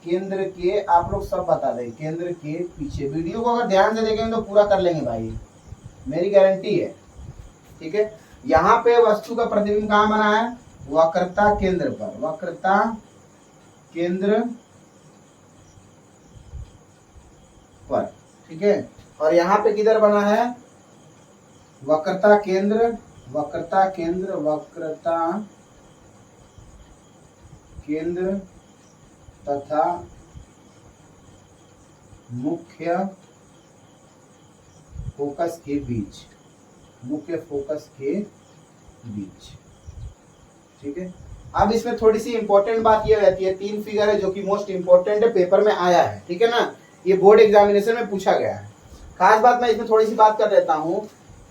केंद्र के, आप लोग सब बता दें, केंद्र के पीछे। वीडियो को अगर ध्यान से देखेंगे तो पूरा कर लेंगे भाई, मेरी गारंटी है, ठीक है। यहाँ पे वस्तु का प्रतिबिंब कहाँ बना है, वक्रता केंद्र पर, वक्रता केंद्र पर, ठीक है। और यहाँ पे किधर बना है, वक्रता केंद्र, वक्रता केंद्र, वक्रता केंद्र तथा मुख्य फोकस के बीच, मुख्य फोकस के बीच, ठीक है। अब इसमें थोड़ी सी इंपॉर्टेंट बात ये रहती है, 3 फिगर है जो कि मोस्ट इंपॉर्टेंट है, पेपर में आया है, ठीक है ना, ये बोर्ड एग्जामिनेशन में पूछा गया है। खास बात मैं इसमें थोड़ी सी बात कर देता हूँ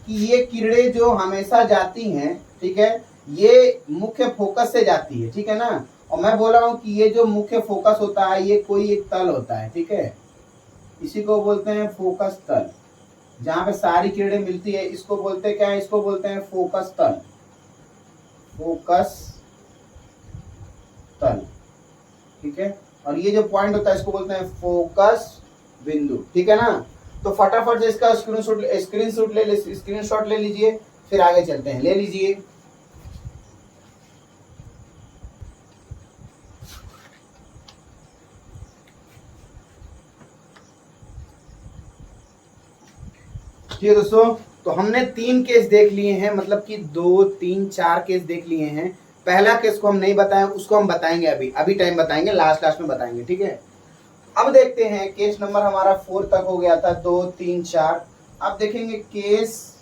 कि ये किरणें जो हमेशा जाती हैं, ठीक है, ये मुख्य फोकस से जाती है, ठीक है ना। और मैं बोल रहा हूँ कि ये जो मुख्य फोकस होता है ये कोई एक तल होता है, ठीक है, इसी को बोलते हैं फोकस तल, जहाँ पे सारी किरणें मिलती है, इसको बोलते हैं क्या है, इसको बोलते हैं फोकस तल, फोकस तल, ठीक है। और ये जो पॉइंट होता है इसको बोलते हैं फोकस बिंदु, ठीक है ना। तो फटाफट से इसका स्क्रीनशॉट ले लीजिए, फिर आगे चलते हैं, ले लीजिए। ठीक है दोस्तों, तो हमने 3 केस देख लिए हैं, मतलब कि 2 3 4 केस देख लिए हैं। पहला केस को हम नहीं बताएं, उसको हम बताएंगे अभी टाइम बताएंगे, लास्ट में बताएंगे, ठीक है। अब देखते हैं केस नंबर हमारा 4 तक हो गया था, 2 3 4। अब देखेंगे केस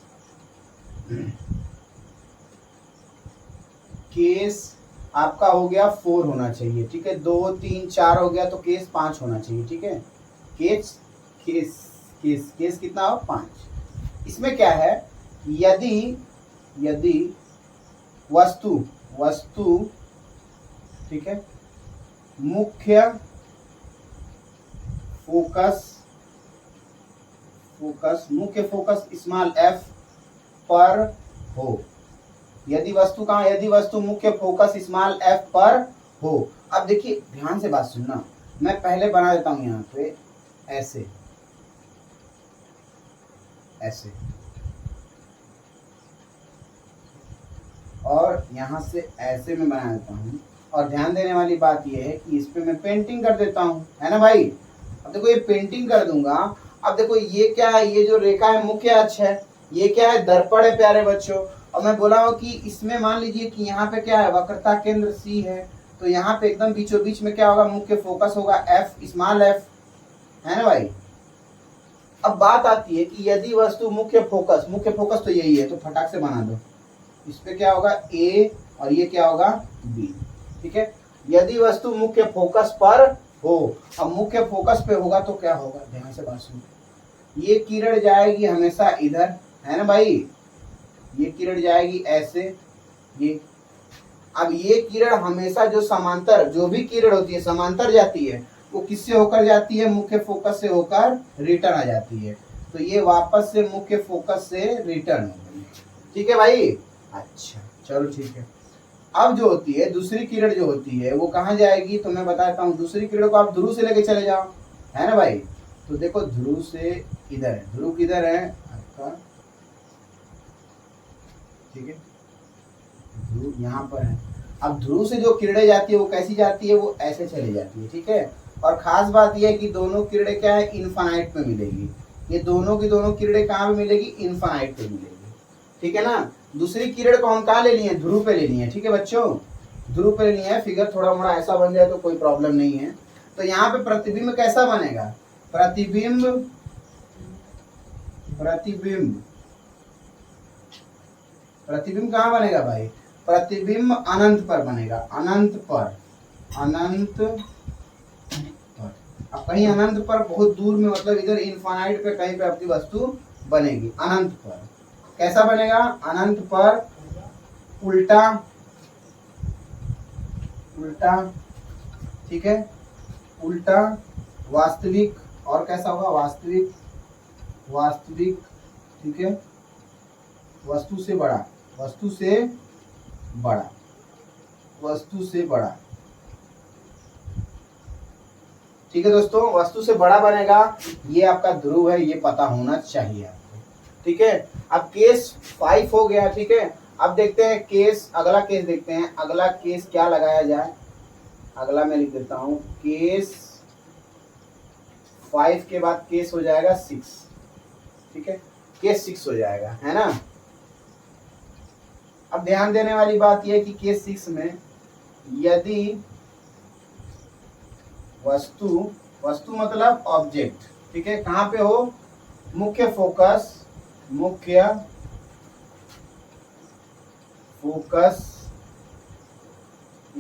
आपका हो गया 4 होना चाहिए, ठीक है। 2 3 4 हो गया तो केस 5 होना चाहिए, ठीक है। केस केस केस केस कितना हो, 5। इसमें क्या है, यदि वस्तु ठीक है, मुख्य फोकस स्मॉल f पर हो। यदि वस्तु मुख्य फोकस स्मॉल f पर हो। अब देखिए ध्यान से बात सुनना, मैं पहले बना देता हूं यहाँ पे ऐसे और यहाँ से ऐसे में बना देता हूँ। और ध्यान देने वाली बात यह है कि इस पे मैं पेंटिंग कर देता हूँ, है ना भाई। अब देखो ये पेंटिंग कर दूंगा। अब देखो ये क्या है, ये जो रेखा है मुख्य अक्ष है, ये क्या है, दर्पण है प्यारे बच्चों। और मैं बोला हूँ कि इसमें मान लीजिए कि यहाँ पे क्या है, वक्रता केंद्र C है, तो यहाँ पे एकदम बीचों बीच में क्या होगा, मुख्य फोकस होगा f, स्मॉल f, है ना भाई। अब बात आती है कि यदि वस्तु मुख्य फोकस तो यही है, तो फटाक से बना दो। इस पे क्या होगा A और ये क्या होगा B, ठीक है। यदि वस्तु मुख्य फोकस पर हो, अब मुख्य फोकस पे होगा तो क्या होगा, ध्यान से बात सुनो। ये किरण जाएगी हमेशा इधर, है ना भाई, ये किरण जाएगी ऐसे, ये। अब ये किरण हमेशा जो भी किरण होती है समांतर जाती है, वो किससे होकर जाती है, मुख्य फोकस से होकर रिटर्न आ जाती है। तो ये वापस से मुख्य फोकस से रिटर्न हो गई, ठीक है भाई। अच्छा चलो ठीक है। अब जो होती है दूसरी किरण जो होती है वो कहाँ जाएगी, तो मैं बताता हूँ। दूसरी किरण को आप ध्रुव से लेके चले जाओ, है ना भाई। तो देखो ध्रुव से इधर है, ध्रुव किधर है आपका, ठीक है, ध्रुव यहाँ पर है। अब ध्रुव से जो किरणें जाती है वो कैसी जाती है, वो ऐसे चली जाती है, ठीक है। और खास बात यह है कि दोनों किरणें क्या है, इनफाइनाइट पे मिलेगी। ये दोनों की दोनों किरणें कहाँ पे मिलेगी, इनफाइनाइट पे मिलेगी, ठीक है ना। दूसरी किरण को हम कहाँ ले लिए, ध्रुव पे ले लिए, ठीक है बच्चों, ध्रुव पे ले लिए हैं। फिगर थोड़ा मोड़ा ऐसा बन जाए तो कोई प्रॉब्लम नहीं है। तो यहाँ पे प्रतिबिंब कैसा बनेगा, प्रतिबिंब कहाँ बनेगा भाई, प्रतिबिंब अनंत पर बनेगा, अनंत पर। अब कहीं अनंत पर बहुत दूर में, मतलब इधर इनफाइनाइट पे कहीं पे अपनी वस्तु बनेगी, अनंत पर। कैसा बनेगा, अनंत पर उल्टा, ठीक है, उल्टा वास्तविक। और कैसा होगा, वास्तविक, ठीक है, वस्तु से बड़ा, ठीक है दोस्तों, वस्तु से बड़ा बनेगा। ये आपका ध्रुव है, ये पता होना चाहिए आपको, ठीक है। अब केस 5 हो गया, ठीक है। अब देखते हैं अगला केस देखते हैं। अगला केस क्या लगाया जाए, अगला मैं लिख देता हूं, केस 5 के बाद केस हो जाएगा 6, ठीक है, केस 6 हो जाएगा, है ना। अब ध्यान देने वाली बात यह है कि केस 6 में यदि वस्तु मतलब ऑब्जेक्ट, ठीक है, कहाँ पे हो, मुख्य फोकस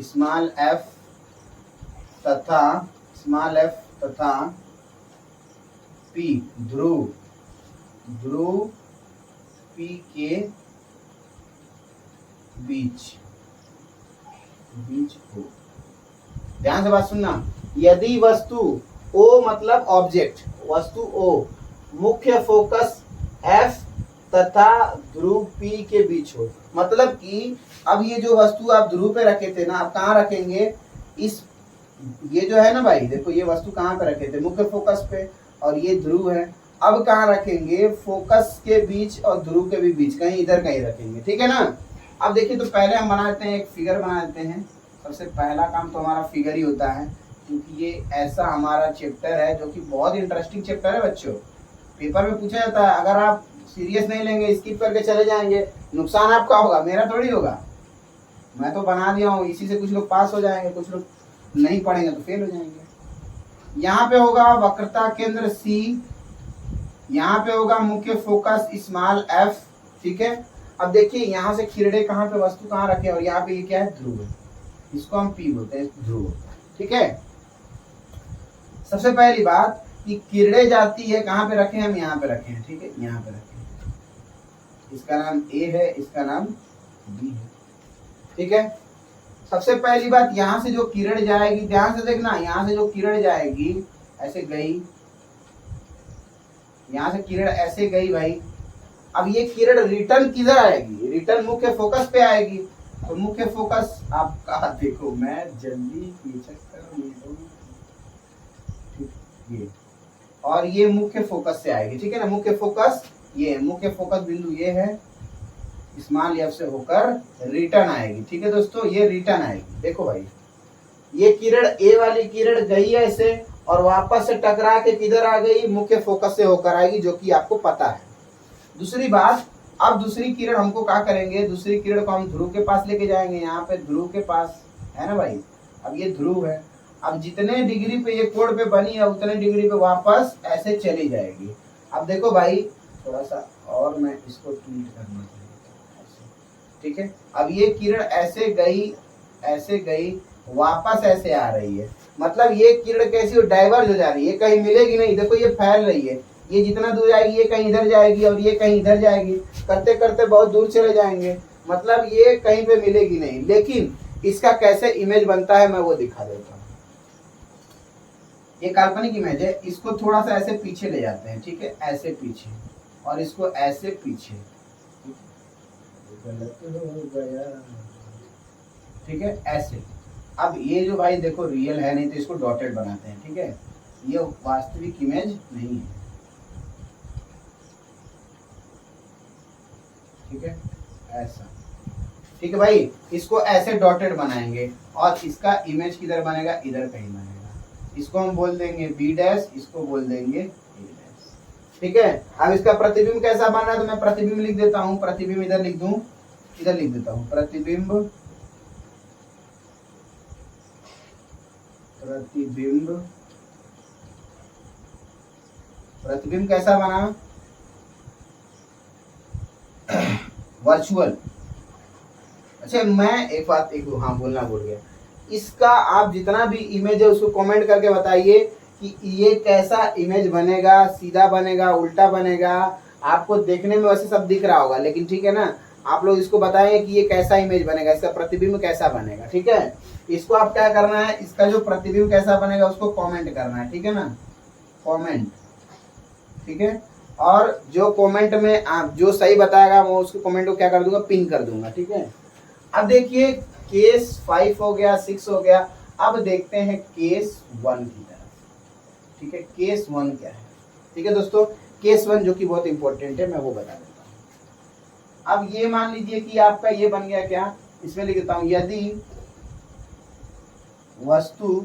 स्मॉल f तथा p, ध्रुव p के बीच हो। ध्यान से बात सुनना, यदि वस्तु O मतलब ऑब्जेक्ट, वस्तु O मुख्य फोकस F तथा ध्रुव P के बीच हो। मतलब कि अब ये जो वस्तु आप ध्रुव पे रखे थे ना, आप कहाँ रखेंगे, ये जो है ना भाई, देखो ये वस्तु कहाँ पे रखे थे, मुख्य फोकस पे, और ये ध्रुव है। अब कहाँ रखेंगे, फोकस के बीच और ध्रुव के भी बीच, कहीं इधर कहीं रखेंगे, ठीक है ना। अब देखिए, तो पहले हम बना देते हैं, एक फिगर बना देते हैं। सबसे पहला काम तो हमारा फिगर ही होता है, क्योंकि ये ऐसा हमारा चैप्टर है जो कि बहुत इंटरेस्टिंग चैप्टर है बच्चों। पेपर में पूछा जाता है, अगर आप सीरियस नहीं लेंगे, स्किप करके चले जाएंगे, नुकसान आपका होगा, मेरा थोड़ी होगा। मैं तो बना दिया हूँ, इसी से कुछ लोग पास हो जाएंगे, कुछ लोग नहीं पढ़ेंगे तो फेल हो जाएंगे। यहाँ पे होगा वक्रता केंद्र सी, यहाँ पे होगा मुख्य फोकस स्मॉल एफ, ठीक है। अब देखिए यहाँ से किरणें कहाँ पे, वस्तु कहाँ रखे, और यहाँ पे ये क्या है, ध्रुव है, इसको हम पी बोलते हैं, ध्रुव, ठीक है। सबसे पहली बात कि किरणें जाती है कहाँ पे रखे, हम यहाँ पे रखे हैं, ठीक है, यहाँ पे रखे हैं। इसका नाम ए है, इसका नाम बी है, ठीक है। सबसे पहली बात, यहाँ से जो किरण जाएगी, ध्यान से देखना, यहाँ से जो किरण जाएगी ऐसे गई, यहाँ से किरण ऐसे गई भाई। अब ये किरण रिटर्न किधर आएगी, रिटर्न मुख्य फोकस पे आएगी। तो मुख्य फोकस आपका देखो, मैं जल्दी ये, और ये मुख्य फोकस से आएगी, ठीक है ना। मुख्य फोकस ये, मुख्य फोकस बिंदु ये है, स्मॉल एफ से होकर रिटर्न आएगी, ठीक है दोस्तों, ये रिटर्न आएगी। देखो भाई, ये किरण, ए वाली किरण गई है ऐसे और वापस से टकरा के किधर आ गई, मुख्य फोकस से होकर आएगी, जो कि आपको पता है। दूसरी बात, अब दूसरी किरण हमको क्या करेंगे, दूसरी किरण को हम ध्रुव के पास लेके जाएंगे, यहाँ पे ध्रुव के पास है ना भाई। अब ये ध्रुव है, अब जितने डिग्री पे ये कोण पे बनी है उतने डिग्री पे वापस ऐसे चली जाएगी। अब देखो भाई, थोड़ा सा और मैं इसको ट्वीट करना चाहिए, ठीक है। अब ये किरण ऐसे गई वापस ऐसे आ रही है, मतलब ये किरण कैसी हो, डाइवर्ज हो जा रही है, कहीं मिलेगी नहीं। देखो ये फैल रही है, ये जितना दूर जाएगी ये कहीं इधर जाएगी और ये कहीं इधर जाएगी, करते करते बहुत दूर चले जाएंगे, मतलब ये कहीं पे मिलेगी नहीं। लेकिन इसका कैसे इमेज बनता है मैं वो दिखा देता हूँ। ये काल्पनिक इमेज है, इसको थोड़ा सा ऐसे पीछे ले जाते हैं, ठीक है, ऐसे पीछे, और इसको ऐसे पीछे, गलत हो गया, ठीक है, ऐसे। अब ये जो भाई देखो रियल है नहीं तो इसको डॉटेड बनाते हैं, ठीक है, ये वास्तविक इमेज नहीं है, ठीक है, ऐसा, ठीक है भाई। इसको ऐसे डॉटेड बनाएंगे और इसका इमेज किधर बनेगा, इधर कहीं बनेगा। इसको हम बोल देंगे बी डैश, इसको बोल देंगे ए डैश, ठीक है। अब इसका प्रतिबिंब कैसा बन रहा है तो मैं प्रतिबिंब लिख देता हूँ, प्रतिबिंब इधर लिख दूं, इधर लिख देता हूँ, प्रतिबिंब, प्रतिबिंब, प्रतिबिंब कैसा बना, वर्चुअल। अच्छा मैं एक बात हाँ बोलना भूल गया, इसका आप जितना भी इमेज है उसको कमेंट करके बताइए कि ये कैसा इमेज बनेगा, सीधा बनेगा, उल्टा बनेगा। आपको देखने में वैसे सब दिख रहा होगा, लेकिन ठीक है ना, आप लोग इसको बताएं कि ये कैसा इमेज बनेगा, इसका प्रतिबिंब कैसा बनेगा, ठीक है। इसको आप क्या करना है, इसका जो प्रतिबिंब कैसा बनेगा उसको कमेंट करना है, ठीक है ना, कमेंट, ठीक है। और जो कमेंट में आप जो सही बताएगा वो उसको कमेंट को क्या कर दूंगा, पिन कर दूंगा, ठीक है। अब देखिए केस 5 हो गया, 6 हो गया, अब देखते हैं केस 1 की तरफ, ठीक है। केस 1 क्या है, ठीक है दोस्तों, केस 1 जो कि बहुत इंपॉर्टेंट है, मैं वो बता देता हूँ। अब ये मान लीजिए कि आपका ये बन गया क्या, इसमें लिख देता हूँ, यदि वस्तु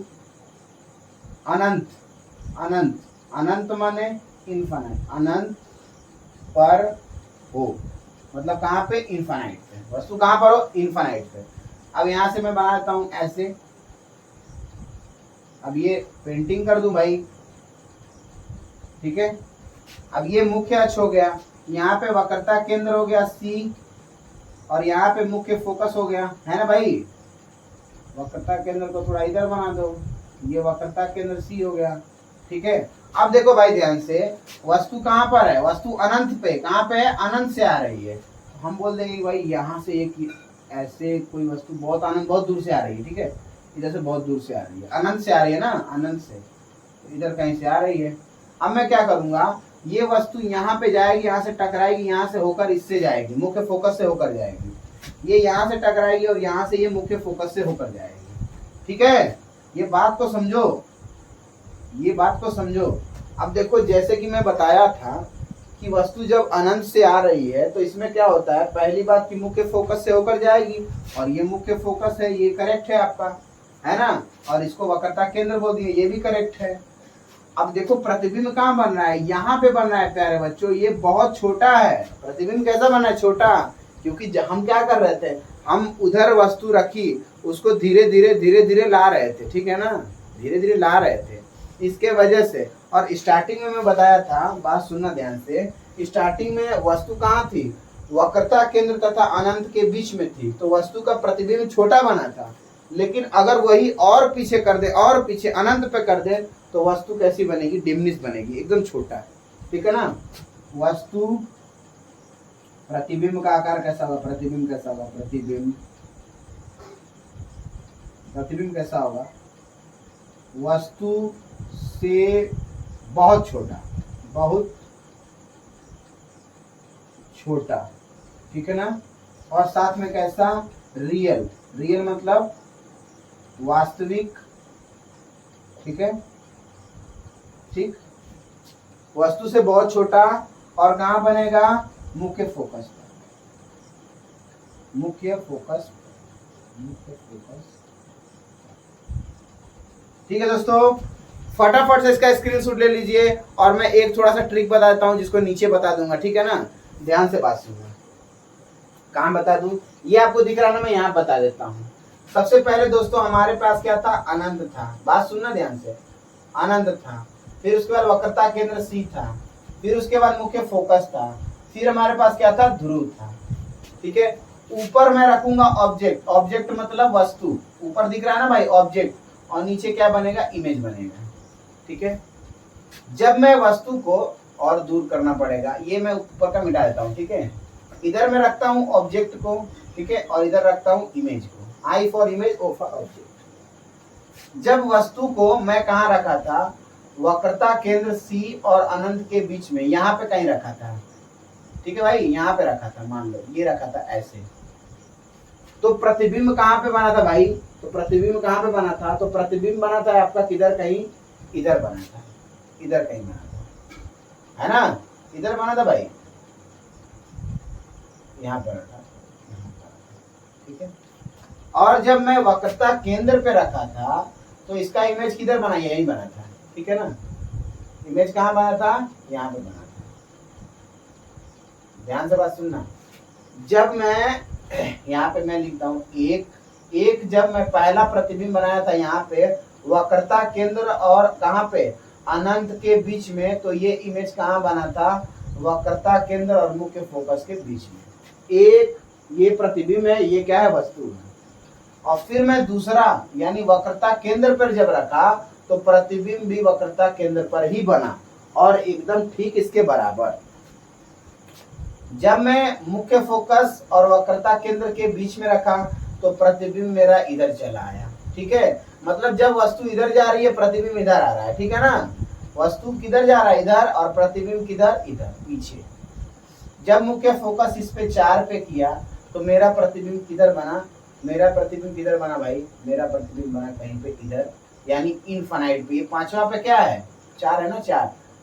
अनंत, अनंत, अनंत माने इनफाइनाइट, अनंत पर हो, मतलब कहाँ पे, इनफाइनाइट पे, वस्तु कहाँ पर हो, इनफाइनाइट पे। अब यहाँ से मैं बनाता हूँ ऐसे, अब ये पेंटिंग कर दूं भाई, ठीक है। अब ये मुख्य अक्ष हो गया, यहाँ पे वक्रता केंद्र हो गया सी, और यहाँ पे मुख्य फोकस हो गया, है ना भाई। वक्रता केंद्र को थोड़ा इधर बना दो, ये वक्रता केंद्र सी हो गया, ठीक है। अब देखो भाई ध्यान से, वस्तु कहाँ पर है, वस्तु अनंत पे, कहाँ पे है, अनंत से आ रही है, तो हम बोल देंगे भाई यहाँ से एक ऐसे कोई वस्तु बहुत अनंत, बहुत दूर से आ रही है, ठीक है, इधर से बहुत दूर से आ रही है, अनंत से आ रही है ना, अनंत से, तो इधर कहीं से आ रही है। अब मैं क्या करूंगा, ये वस्तु यहाँ पे जाएगी, यहाँ से टकराएगी, यहाँ से होकर इससे जाएगी, मुख्य फोकस से होकर जाएगी, ये यहाँ से टकराएगी और यहाँ से ये मुख्य फोकस से होकर जाएगी, ठीक है। ये बात को समझो, ये बात को समझो। अब देखो जैसे कि मैं बताया था कि वस्तु जब अनंत से आ रही है तो इसमें क्या होता है, पहली बात कि मुख्य फोकस से होकर जाएगी, और ये मुख्य फोकस है, ये करेक्ट है आपका, है ना, और इसको वक्रता केंद्र बोल दिए, ये भी करेक्ट है। अब देखो प्रतिबिंब कहाँ बन रहा है, यहाँ पे बन रहा है प्यारे बच्चों, ये बहुत छोटा है। प्रतिबिंब कैसा बन रहा है, छोटा, क्योंकि हम क्या कर रहे थे, हम उधर वस्तु रखी, उसको धीरे धीरे धीरे धीरे ला रहे थे, ठीक है ना, धीरे धीरे ला रहे थे, इसके वजह से। और स्टार्टिंग में मैं बताया था, बात सुनना ध्यान से, स्टार्टिंग में वस्तु कहाँ थी, वक्रता केंद्र तथा अनंत के बीच में थी, तो वस्तु का प्रतिबिंब छोटा बना था। लेकिन अगर वही और पीछे कर दे, और पीछे अनंत पे कर दे, तो वस्तु कैसी बनेगी, डिमनिश बनेगी, एकदम छोटा, ठीक है ना। वस्तु प्रतिबिंब का आकार कैसा होगा, प्रतिबिंब कैसा होगा, प्रतिबिंब प्रतिबिंब कैसा होगा, वस्तु से बहुत छोटा, बहुत छोटा, ठीक है ना। और साथ में कैसा, रियल, रियल मतलब वास्तविक, ठीक है, ठीक, वस्तु से बहुत छोटा। और कहाँ बनेगा, मुख्य फोकस पर, मुख्य फोकस, मुख्य फोकस, ठीक है दोस्तों। फटाफट से इसका स्क्रीनशॉट ले लीजिए, और मैं एक थोड़ा सा ट्रिक बता देता हूँ जिसको नीचे बता दूंगा, ठीक है ना, ध्यान से बात सुनना। कहाँ बता दूं, ये आपको दिख रहा ना, मैं यहाँ बता देता हूँ। सबसे पहले दोस्तों हमारे पास क्या था, अनंत था, बात सुनना ध्यान से, अनंत था। फिर उसके बाद वक्रता केंद्र सी था, फिर उसके बाद मुख्य फोकस था, फिर हमारे पास क्या था, ध्रुव था, ठीक है। ऊपर मैं रखूंगा ऑब्जेक्ट, ऑब्जेक्ट मतलब वस्तु, ऊपर दिख रहा है ना भाई ऑब्जेक्ट, और नीचे क्या बनेगा, इमेज बनेगा, ठीक है। जब मैं वस्तु को और दूर करना पड़ेगा, ये मैं ऊपर का मिटा देता हूँ, ठीक है। इधर मैं रखता हूँ ऑब्जेक्ट को, ठीक है, और इधर रखता हूँ इमेज को, I for image, O for object. जब वस्तु को मैं कहाँ रखा था, वक्रता केंद्र सी और अनंत के बीच में, यहाँ पे कहीं रखा था, ठीक है भाई, यहाँ पे रखा था, मान लो ये रखा था ऐसे। तो प्रतिबिंब कहाँ पे बना था भाई, तो प्रतिबिंब कहाँ पे बना था, तो प्रतिबिंब बना था आपका किधर, कहीं इधर बना था, इधर कहीं बना था, है ना, इधर बना था भाई, यहाँ पर रखा, ठीक है। और जब मैं वक्रता केंद्र पे रखा था, तो इसका इमेज किधर बना, यही बना था, ठीक है ना। इमेज कहाँ बना था, यहाँ पे बना था, ध्यान से बात सुनना। जब मैं यहाँ पे मैं लिखता हूँ एक जब मैं पहला प्रतिबिंब बनाया था यहाँ पे वक्रता केंद्र और कहाँ पे, अनंत के बीच में, तो ये इमेज कहाँ बना था, वक्रता केंद्र और मुख्य फोकस के बीच में। एक ये प्रतिबिंब है, ये क्या है, वस्तु है। और फिर मैं दूसरा यानी वक्रता केंद्र पर जब रखा, तो प्रतिबिंब भी वक्रता केंद्र पर ही बना, और एकदम ठीक इसके बराबर। जब मैं मुख्य फोकस और वक्रता केंद्र के बीच में रखा, तो प्रतिबिंब मेरा इधर चला आया, ठीक है। मतलब जब वस्तु इधर जा रही है, प्रतिबिंब इधर आ रहा है, ठीक है ना। वस्तु किधर जा रहा है, इधर, और प्रतिबिंब किधर, इधर पीछे। जब मुख्य फोकस इस पे 4 पे किया, तो मेरा प्रतिबिंब किधर बना, मेरा प्रतिबिंब किधर बना भाई, मेरा प्रतिबिंब बना कहीं पे इधर, यानी इनफाइनाइट पे। ये पांचवा पे क्या है, 4 है ना,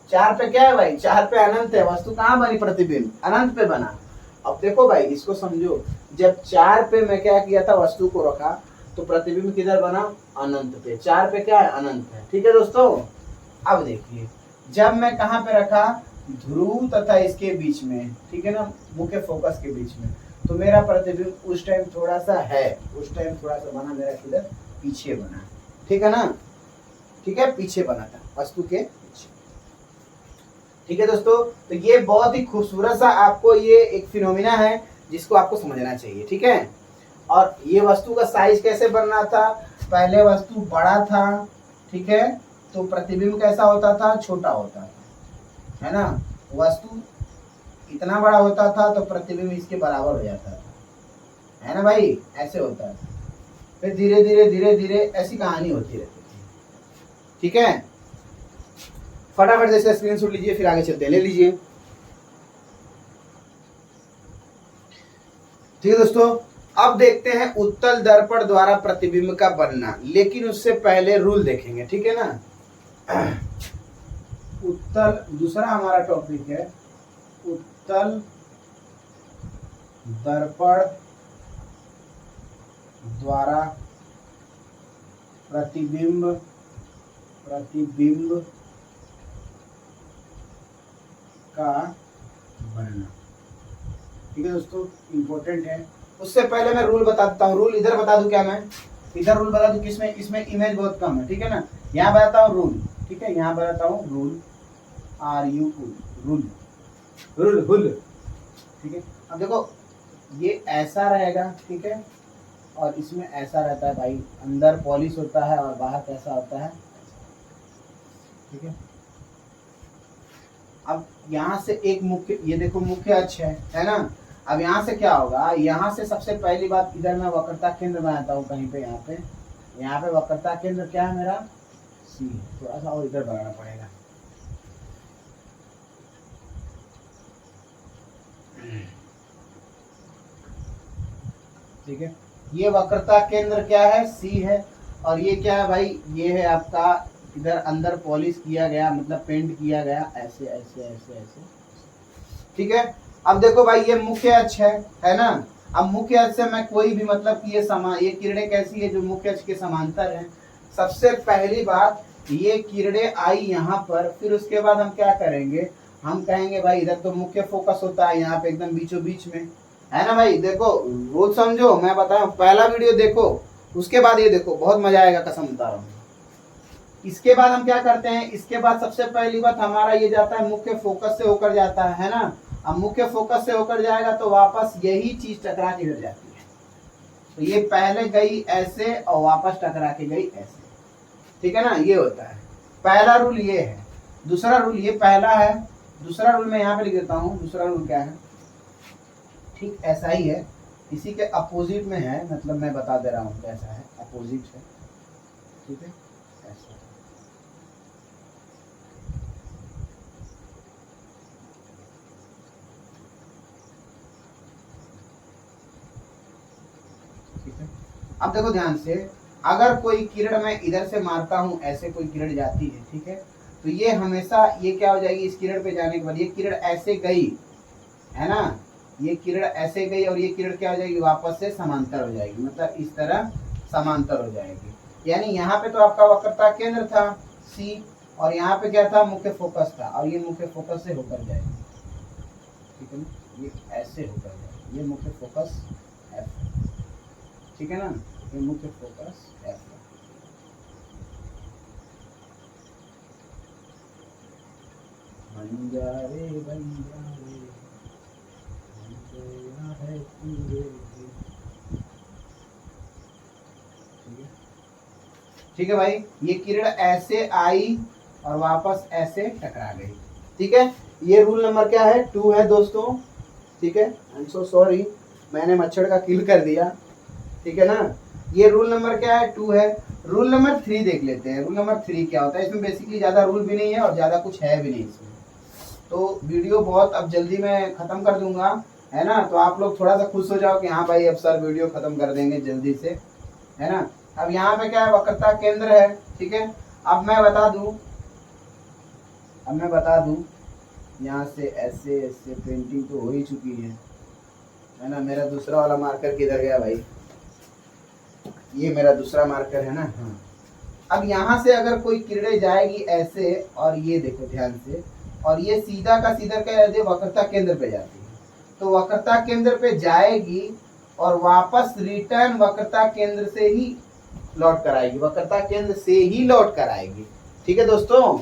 4 पे क्या है भाई, 4 पे अनंत है। वस्तु कहाँ बनी, प्रतिबिंब अनंत पे बना। अब देखो भाई इसको समझो, जब 4 पे मैं क्या किया था, वस्तु को रखा, तो प्रतिबिंब किधर बना, अनंत पे। 4 पे क्या है, अनंत है, ठीक है दोस्तों। अब देखिए जब मैं कहाँ पे रखा, ध्रुव तथा इसके बीच में, ठीक है ना, मुख्य फोकस के बीच में, तो मेरा प्रतिबिंब उस टाइम थोड़ा सा है, उस टाइम थोड़ा सा बना मेरा किधर, पीछे बना, ठीक है ना, ठीक है, पीछे बना था वस्तु के पीछे, ठीक है दोस्तों। तो ये बहुत ही खूबसूरत सा आपको ये एक फिनोमिना है जिसको आपको समझना चाहिए, ठीक है। और ये वस्तु का साइज कैसे बनना था, पहले वस्तु बड़ा था, ठीक है, तो प्रतिबिंब कैसा होता था, छोटा होता था, है ना। वस्तु इतना बड़ा होता था तो प्रतिबिंब इसके बराबर हो जाता था, है ना भाई, ऐसे होता था। फिर धीरे धीरे धीरे धीरे ऐसी कहानी होती रहती थी, ठीक है। फटाफट से स्क्रीनशॉट लीजिए, फिर आगे चलते हैं, ले लीजिए, ठीक है दोस्तों। अब देखते हैं उत्तल दर्पण द्वारा प्रतिबिंब का बनना, लेकिन उससे पहले रूल देखेंगे, ठीक है ना। उत्तल दूसरा हमारा टॉपिक है, उत्तल दर्पण द्वारा प्रतिबिंब का बनना। ठीक है दोस्तों, इंपॉर्टेंट है। उससे पहले मैं रूल बता देता हूँ। रूल इधर बता दूं क्या मैं, इधर रूल बता दूं किसमें, इसमें इमेज बहुत कम है, ठीक है ना। यहाँ बताता हूँ रूल, ठीक है, यहाँ बताता हूँ रूल, RU रूल, रूल हुल, ठीक है। अब देखो ये ऐसा रहेगा, ठीक है, और इसमें ऐसा रहता है भाई, अंदर पॉलिश होता है और बाहर कैसा होता है, ठीक है। अब यहाँ से एक मुख्य, ये देखो मुख्य अक्ष है ना। अब यहाँ से क्या होगा, यहाँ से सबसे पहली बात, इधर मैं वक्रता केंद्र बनाता हूँ कहीं पे, यहाँ पे वक्रता केंद्र क्या है मेरा, C। थोड़ा सा और इधर बनाना पड़ेगा, ठीक है। ये वक्रता केंद्र क्या है, C है। और ये क्या है भाई, ये है आपका, इधर अंदर पॉलिश किया गया, मतलब पेंट किया गया, ऐसे ऐसे ऐसे ऐसे, ठीक है। अब देखो भाई ये मुख्य अक्ष है ना। अब मुख्य अक्ष से मैं कोई भी, मतलब कि ये किरणें कैसी है जो मुख्य अक्ष के समांतर हैं। सबसे पहली बात, ये किरणें आई यहाँ पर, फिर उसके बाद हम क्या करेंगे, हम कहेंगे भाई इधर तो मुख्य फोकस होता है यहाँ पे एकदम बीचों बीच में, है ना भाई। देखो रोज समझो, मैं बता, पहला वीडियो देखो, उसके बाद ये देखो, बहुत मजा आएगा, कसम बता रहा हूँ। इसके बाद हम क्या करते हैं, इसके बाद सबसे पहली बात हमारा ये जाता है मुख्य फोकस से होकर जाता है ना। अब मुख्य फोकस से होकर जाएगा तो वापस यही चीज टकरा के गिर जाती है। तो ये पहले गई ऐसे और वापस टकरा के गई ऐसे, ठीक है ना। ये होता है पहला रूल, ये है। दूसरा रूल, ये पहला है, दूसरा रूल मैं यहाँ पे लिख देता हूँ। दूसरा रूल क्या है, ठीक ऐसा ही है, इसी के अपोजिट में है, मतलब मैं बता दे रहा हूँ कैसा है, अपोजिट है, ठीक है, ऐसा। अब देखो ध्यान से, अगर कोई किरण मैं इधर से मारता हूं, ऐसे कोई किरण जाती है, ठीक है, तो ये हमेशा, ये क्या हो जाएगी, इस किरण पे जाने के बाद ये किरण ऐसे गई, है ना, ये किरण ऐसे गई और ये किरण क्या हो जाएगी, वापस से समांतर हो जाएगी, मतलब इस तरह समांतर हो जाएगी। यानी यहाँ पे तो आपका वक्रता केंद्र था C, और यहाँ पे क्या था, मुख्य फोकस था, और ये मुख्य फोकस से होकर जाएगी, ठीक है ना, ये ऐसे होकर जाएगी, ये मुख्य फोकस F, ठीक है ना, ये मुख्य फोकस F। बंजारे बंजारे है पूरे, ठीक है भाई। ये किरण ऐसे आई और वापस ऐसे टकरा गई, ठीक है। ये रूल नंबर क्या है, 2 है दोस्तों, ठीक है। आई एम सो सॉरी, मैंने मच्छर का किल कर दिया, ठीक है ना। ये रूल नंबर क्या है, 2 है। रूल नंबर 3 देख लेते हैं। रूल नंबर 3 क्या होता है, इसमें बेसिकली ज्यादा रूल भी नहीं है और ज्यादा कुछ है भी नहीं इसमें, तो वीडियो बहुत अब जल्दी मैं खत्म कर दूंगा, है ना। तो आप लोग थोड़ा सा खुश हो जाओ कि हाँ भाई अब सर वीडियो खत्म कर देंगे जल्दी से, है ना। अब यहाँ पे क्या है, वक्रता केंद्र है, ठीक है। अब मैं बता दूं, यहाँ से ऐसे ऐसे पेंटिंग तो हो ही चुकी है ना। मेरा दूसरा वाला मार्कर किधर गया भाई, ये मेरा दूसरा मार्कर है ना, हाँ। अब यहाँ से अगर कोई किरणें जाएगी ऐसे, और ये देखो ध्यान से, और ये सीधा का सीधा क्या है, वक्रता केंद्र पे जाती है, तो वक्रता केंद्र पे जाएगी और वापस रिटर्न वक्रता केंद्र से ही लौट कर आएगी, वक्रता केंद्र से ही लौट कर आएगी, ठीक है दोस्तों।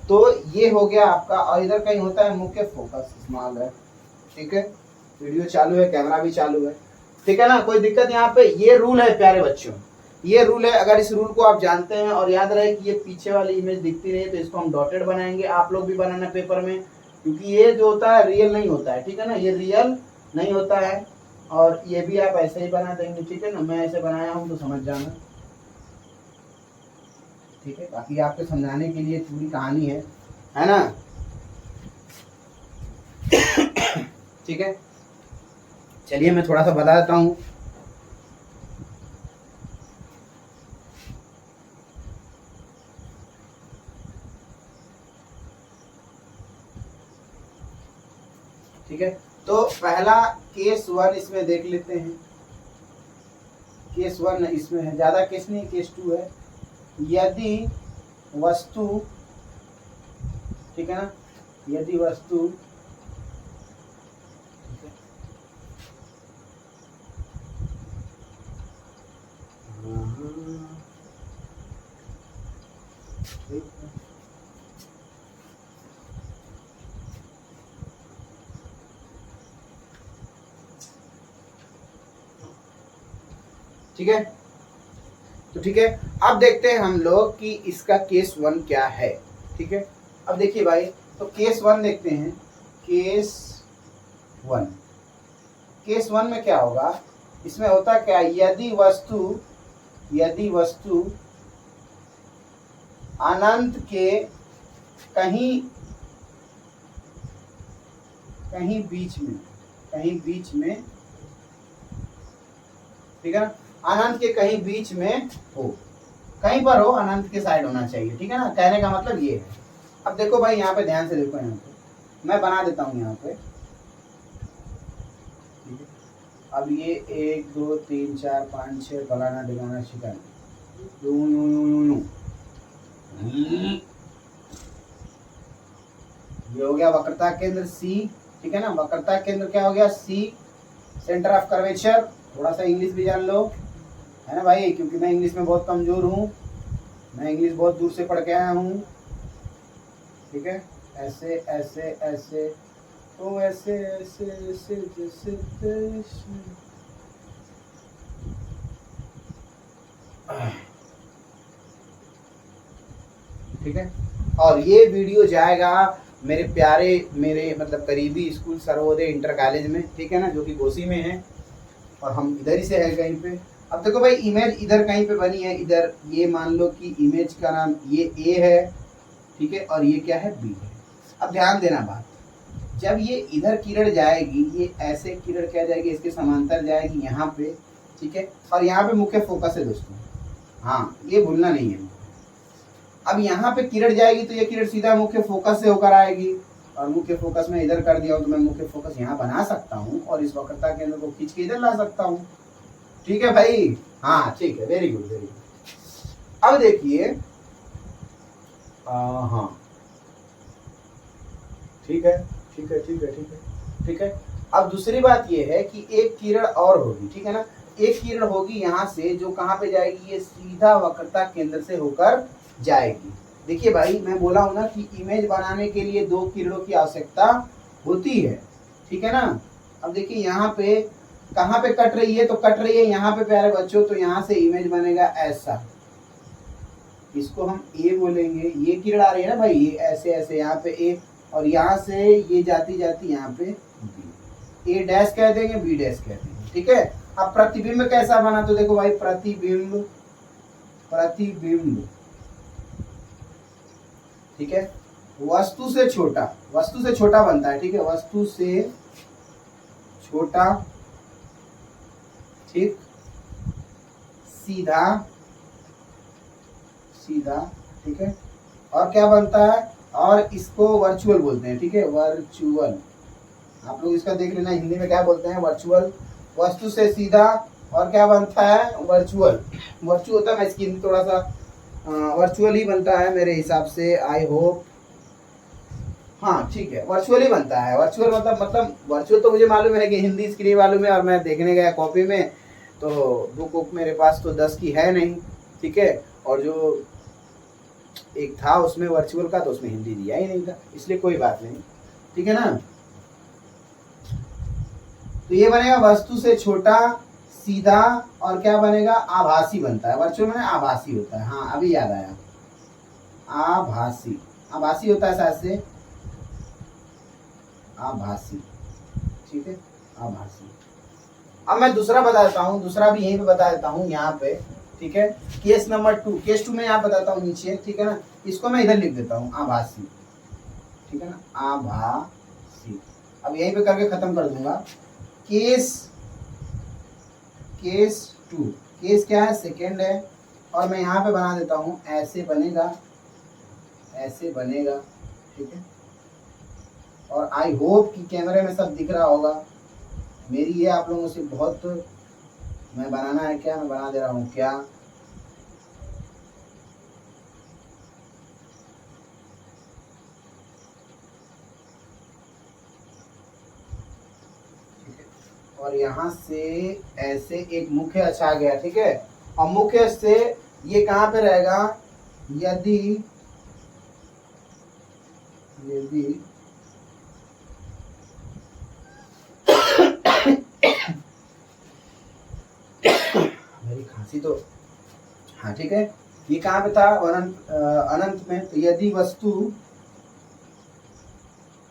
तो ये हो गया आपका, और इधर कहीं होता है मुख्य फोकस, स्मॉल है, ठीक है। वीडियो चालू है, कैमरा भी चालू है, ठीक है ना, कोई दिक्कत यहाँ पे। ये रूल है प्यारे बच्चों, ये रूल है। अगर इस रूल को आप जानते हैं और याद रहे कि ये पीछे वाली इमेज दिखती नहीं है, तो इसको हम डॉटेड बनाएंगे। आप लोग भी बनाना पेपर में, क्योंकि ये जो होता है रियल नहीं होता है, ठीक है ना, ये रियल नहीं होता है। और ये भी आप ऐसे ही बना देंगे, ठीक है ना, मैं ऐसे बनाया हूँ तो समझ जाना, ठीक है। बाकी आपको समझाने के लिए पूरी कहानी है ना, ठीक है। चलिए मैं थोड़ा सा बता देता हूँ। ठीक है, तो पहला केस 1 इसमें देख लेते हैं। केस 1 इसमें है, ज्यादा केस नहीं, केस 2 है। यदि वस्तु, ठीक है ना, यदि वस्तु ठीक है, तो ठीक है, अब देखते हैं हम लोग कि इसका केस 1 क्या है। ठीक है, अब देखिए भाई, तो केस 1 देखते हैं। केस 1, केस 1 में क्या होगा, इसमें होता क्या, यदि वस्तु अनंत के कहीं बीच में, ठीक है ना, अनंत के कहीं बीच में हो, कहीं पर हो, अनंत के साइड होना चाहिए। ठीक है ना, कहने का मतलब ये है। अब देखो भाई, यहाँ पे ध्यान से देखो, यहाँ पे मैं बना देता हूँ यहाँ पे। ठीक है, अब ये 1 2 3 4 5 6 फलाना ढिकाना ठिकाना, यूं यूं यूं यूं यूं, ये हो गया वक्रता केंद्र सी। ठीक है ना, वक्रता केंद्र क्या हो गया, सी। सेंटर ऑफ कर्वेचर, थोड़ा सा इंग्लिश भी जान लो, है ना भाई, क्योंकि मैं इंग्लिश में बहुत कमजोर हूँ, मैं इंग्लिश बहुत दूर से पढ़ के आया हूँ। ठीक है, ऐसे ऐसे ऐसे, तो ऐसे ऐसे ऐसे जैसे तैसे। ठीक है, और ये वीडियो जाएगा मेरे प्यारे, मेरे मतलब करीबी स्कूल सर्वोदय इंटर कॉलेज में। ठीक है ना, जो कि घोसी में है, और हम इधर ही से है कहीं पे। अब देखो भाई, इमेज इधर कहीं पे बनी है, इधर ये मान लो कि इमेज का नाम ये ए है। ठीक है, और ये क्या है, बी है। अब ध्यान देना बात, जब ये इधर किरण जाएगी, ये ऐसे किरण क्या जाएगी, इसके समांतर जाएगी यहाँ पे। ठीक है, और यहाँ पे मुख्य फोकस है दोस्तों, हाँ ये भूलना नहीं है। अब यहाँ पे किरण जाएगी तो ये किरण सीधा मुख्य फोकस से होकर आएगी, और मुख्य फोकस में इधर कर दिया हूँ, तो मैं मुख्य फोकस यहाँ बना सकता हूँ, और इस वक्रता केंद्र को खींच के इधर ला सकता हूँ। ठीक है भाई, हाँ ठीक है, वेरी गुड वेरी गुड। अब देखिए, हाँ ठीक है ठीक है ठीक है ठीक है ठीक है। अब दूसरी बात ये है कि एक किरण और होगी। ठीक है ना, एक किरण होगी यहाँ से, जो कहाँ पे जाएगी, ये सीधा वक्रता केंद्र से होकर जाएगी। देखिए भाई, मैं बोला हूं ना कि इमेज बनाने के लिए 2 किरणों की आवश्यकता होती है। ठीक है ना, अब देखिए यहाँ पे कहाँ पे कट रही है, तो कट रही है यहाँ पे प्यारे बच्चों, तो यहाँ से इमेज बनेगा ऐसा, इसको हम ए बोलेंगे। ये किरण आ रही है ना भाई, ये ऐसे ऐसे यहाँ पे ए, और यहाँ से ये जाती जाती यहाँ पे बी, ए डैश कह देंगे, बी डैश कह देंगे। ठीक है, अब प्रतिबिंब कैसा बना, तो देखो भाई, प्रतिबिंब ठीक है, वस्तु से छोटा बनता है। ठीक है, वस्तु से छोटा, ठीक, सीधा, ठीक है, और क्या बनता है, और इसको वर्चुअल बोलते हैं। ठीक है, वर्चुअल, आप लोग इसका देख लेना, हिंदी में क्या बोलते हैं, वर्चुअल। वस्तु से सीधा, और क्या बनता है, वर्चुअल होता है। मैं इसकी थोड़ा सा वर्चुअल ही बनता है मेरे हिसाब से, आई होप, हाँ ठीक है, वर्चुअल ही बनता है। वर्चुअल मतलब वर्चुअल तो मुझे मालूम है कि हिंदी इसकी नहीं मालूम है, और मैं देखने गया कॉपी में, तो बुक मेरे पास तो 10 की है नहीं। ठीक है, और जो एक था उसमें वर्चुअल का, तो उसमें हिंदी दिया ही नहीं था, इसलिए कोई बात नहीं। ठीक है ना, तो ये बनेगा वस्तु से छोटा, सीधा, और क्या बनेगा, आभासी बनता है। वर्चुअल में आभासी होता है, हाँ अभी याद आया, आभासी होता है शायद से, आभासी। ठीक है, आभासी। अब मैं दूसरा बता देता हूँ, दूसरा भी यहीं पे बता देता हूँ, यहाँ पे। ठीक है, केस नंबर 2, केस 2 में यहाँ बताता हूँ नीचे। ठीक है ना, इसको मैं इधर लिख देता हूँ, आभासी। ठीक है ना, आभासी। अब यहीं पे करके खत्म कर दूंगा। केस 2, केस क्या है, सेकेंड है, और मैं यहाँ पे बना देता हूँ, ऐसे बनेगा, ऐसे बनेगा। ठीक है, और आई होप कि कैमरे में सब दिख रहा होगा। मेरी ये आप लोगों से बहुत, मैं बनाना है क्या, मैं बना दे रहा हूँ क्या, और यहाँ से ऐसे एक मुख्य अक्ष आ गया। ठीक है, और मुख्य से ये कहाँ पे रहेगा, यदि यदि मेरी खांसी तो, हाँ ठीक है, ये कहाँ पे था, अनंत में। तो यदि वस्तु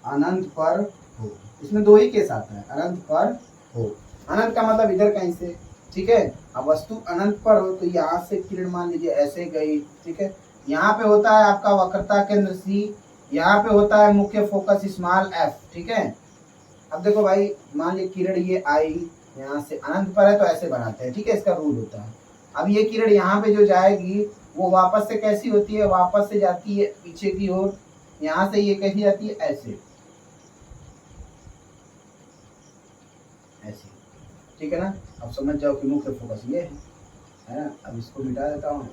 अनंत पर हो, इसमें दो ही केस आता है, अनंत पर हो। अनंत का मतलब इधर कहीं से, ठीक है। अब वस्तु अनंत पर हो तो यहाँ से किरण मान लीजिए ऐसे गई, ठीक है। यहाँ पे होता है आपका वक्रता केंद्र C, यहाँ पे होता है मुख्य फोकस स्मॉल f, ठीक है। अब देखो भाई, मान ली किरण ये आई, यहाँ से अनंत पर है तो ऐसे बनाते हैं, ठीक है, इसका रूल होता है। अब ये किरण यहाँ पे जो जाएगी वो वापस से कैसी होती है, वापस से जाती है पीछे की ओर, यहाँ से ये कैसी जाती है, ऐसे ऐसे, ठीक है ना। अब समझ जाओ कि मुख्य फोकस ये है ना। अब इसको मिटा देता हूँ,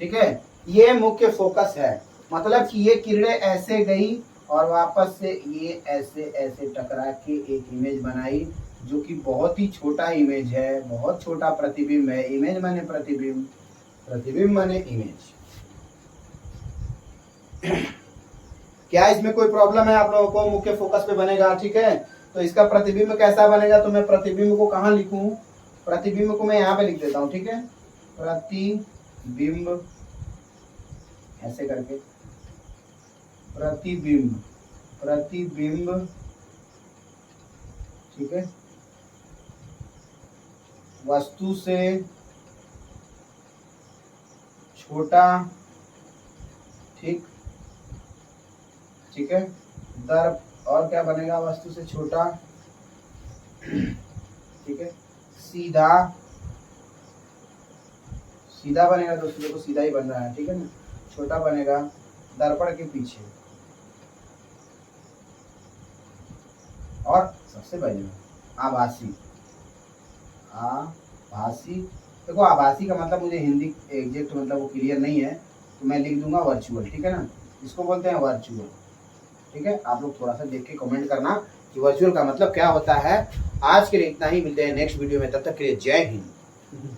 ठीक है। ये मुख्य फोकस है, मतलब कि ये किरणें ऐसे गई और वापस से ये ऐसे ऐसे टकरा के एक इमेज बनाई, जो कि बहुत ही छोटा इमेज है, बहुत छोटा प्रतिबिंब है। इमेज माने प्रतिबिंब, प्रतिबिंब माने इमेज। क्या इसमें कोई प्रॉब्लम है आप लोगों को? मुख्य फोकस पे बनेगा, ठीक है। तो इसका प्रतिबिंब कैसा बनेगा, तो मैं प्रतिबिंब को कहाँ लिखूं, प्रतिबिंब को मैं यहाँ पे लिख देता हूँ, ठीक है। प्रतिबिंब ऐसे करके, प्रतिबिंब, प्रतिबिंब, ठीक है, वस्तु से छोटा, ठीक, ठीक है, दर, और क्या बनेगा, वस्तु से छोटा, ठीक है, सीधा, सीधा बनेगा दोस्तों, देखो सीधा ही बन रहा है, ठीक है ना। छोटा बनेगा दर्पण के पीछे, और सबसे पहले आभासी, आभासी। देखो आभासी का मतलब मुझे हिंदी एग्जैक्ट मतलब वो क्लियर नहीं है, तो मैं लिख दूंगा वर्चुअल, ठीक है ना। इसको बोलते हैं वर्चुअल, ठीक है। आप लोग थोड़ा सा देख के कमेंट करना कि वर्चुअल का मतलब क्या होता है। आज के लिए इतना ही, मिलते हैं नेक्स्ट वीडियो में, तब तक के लिए जय हिंद।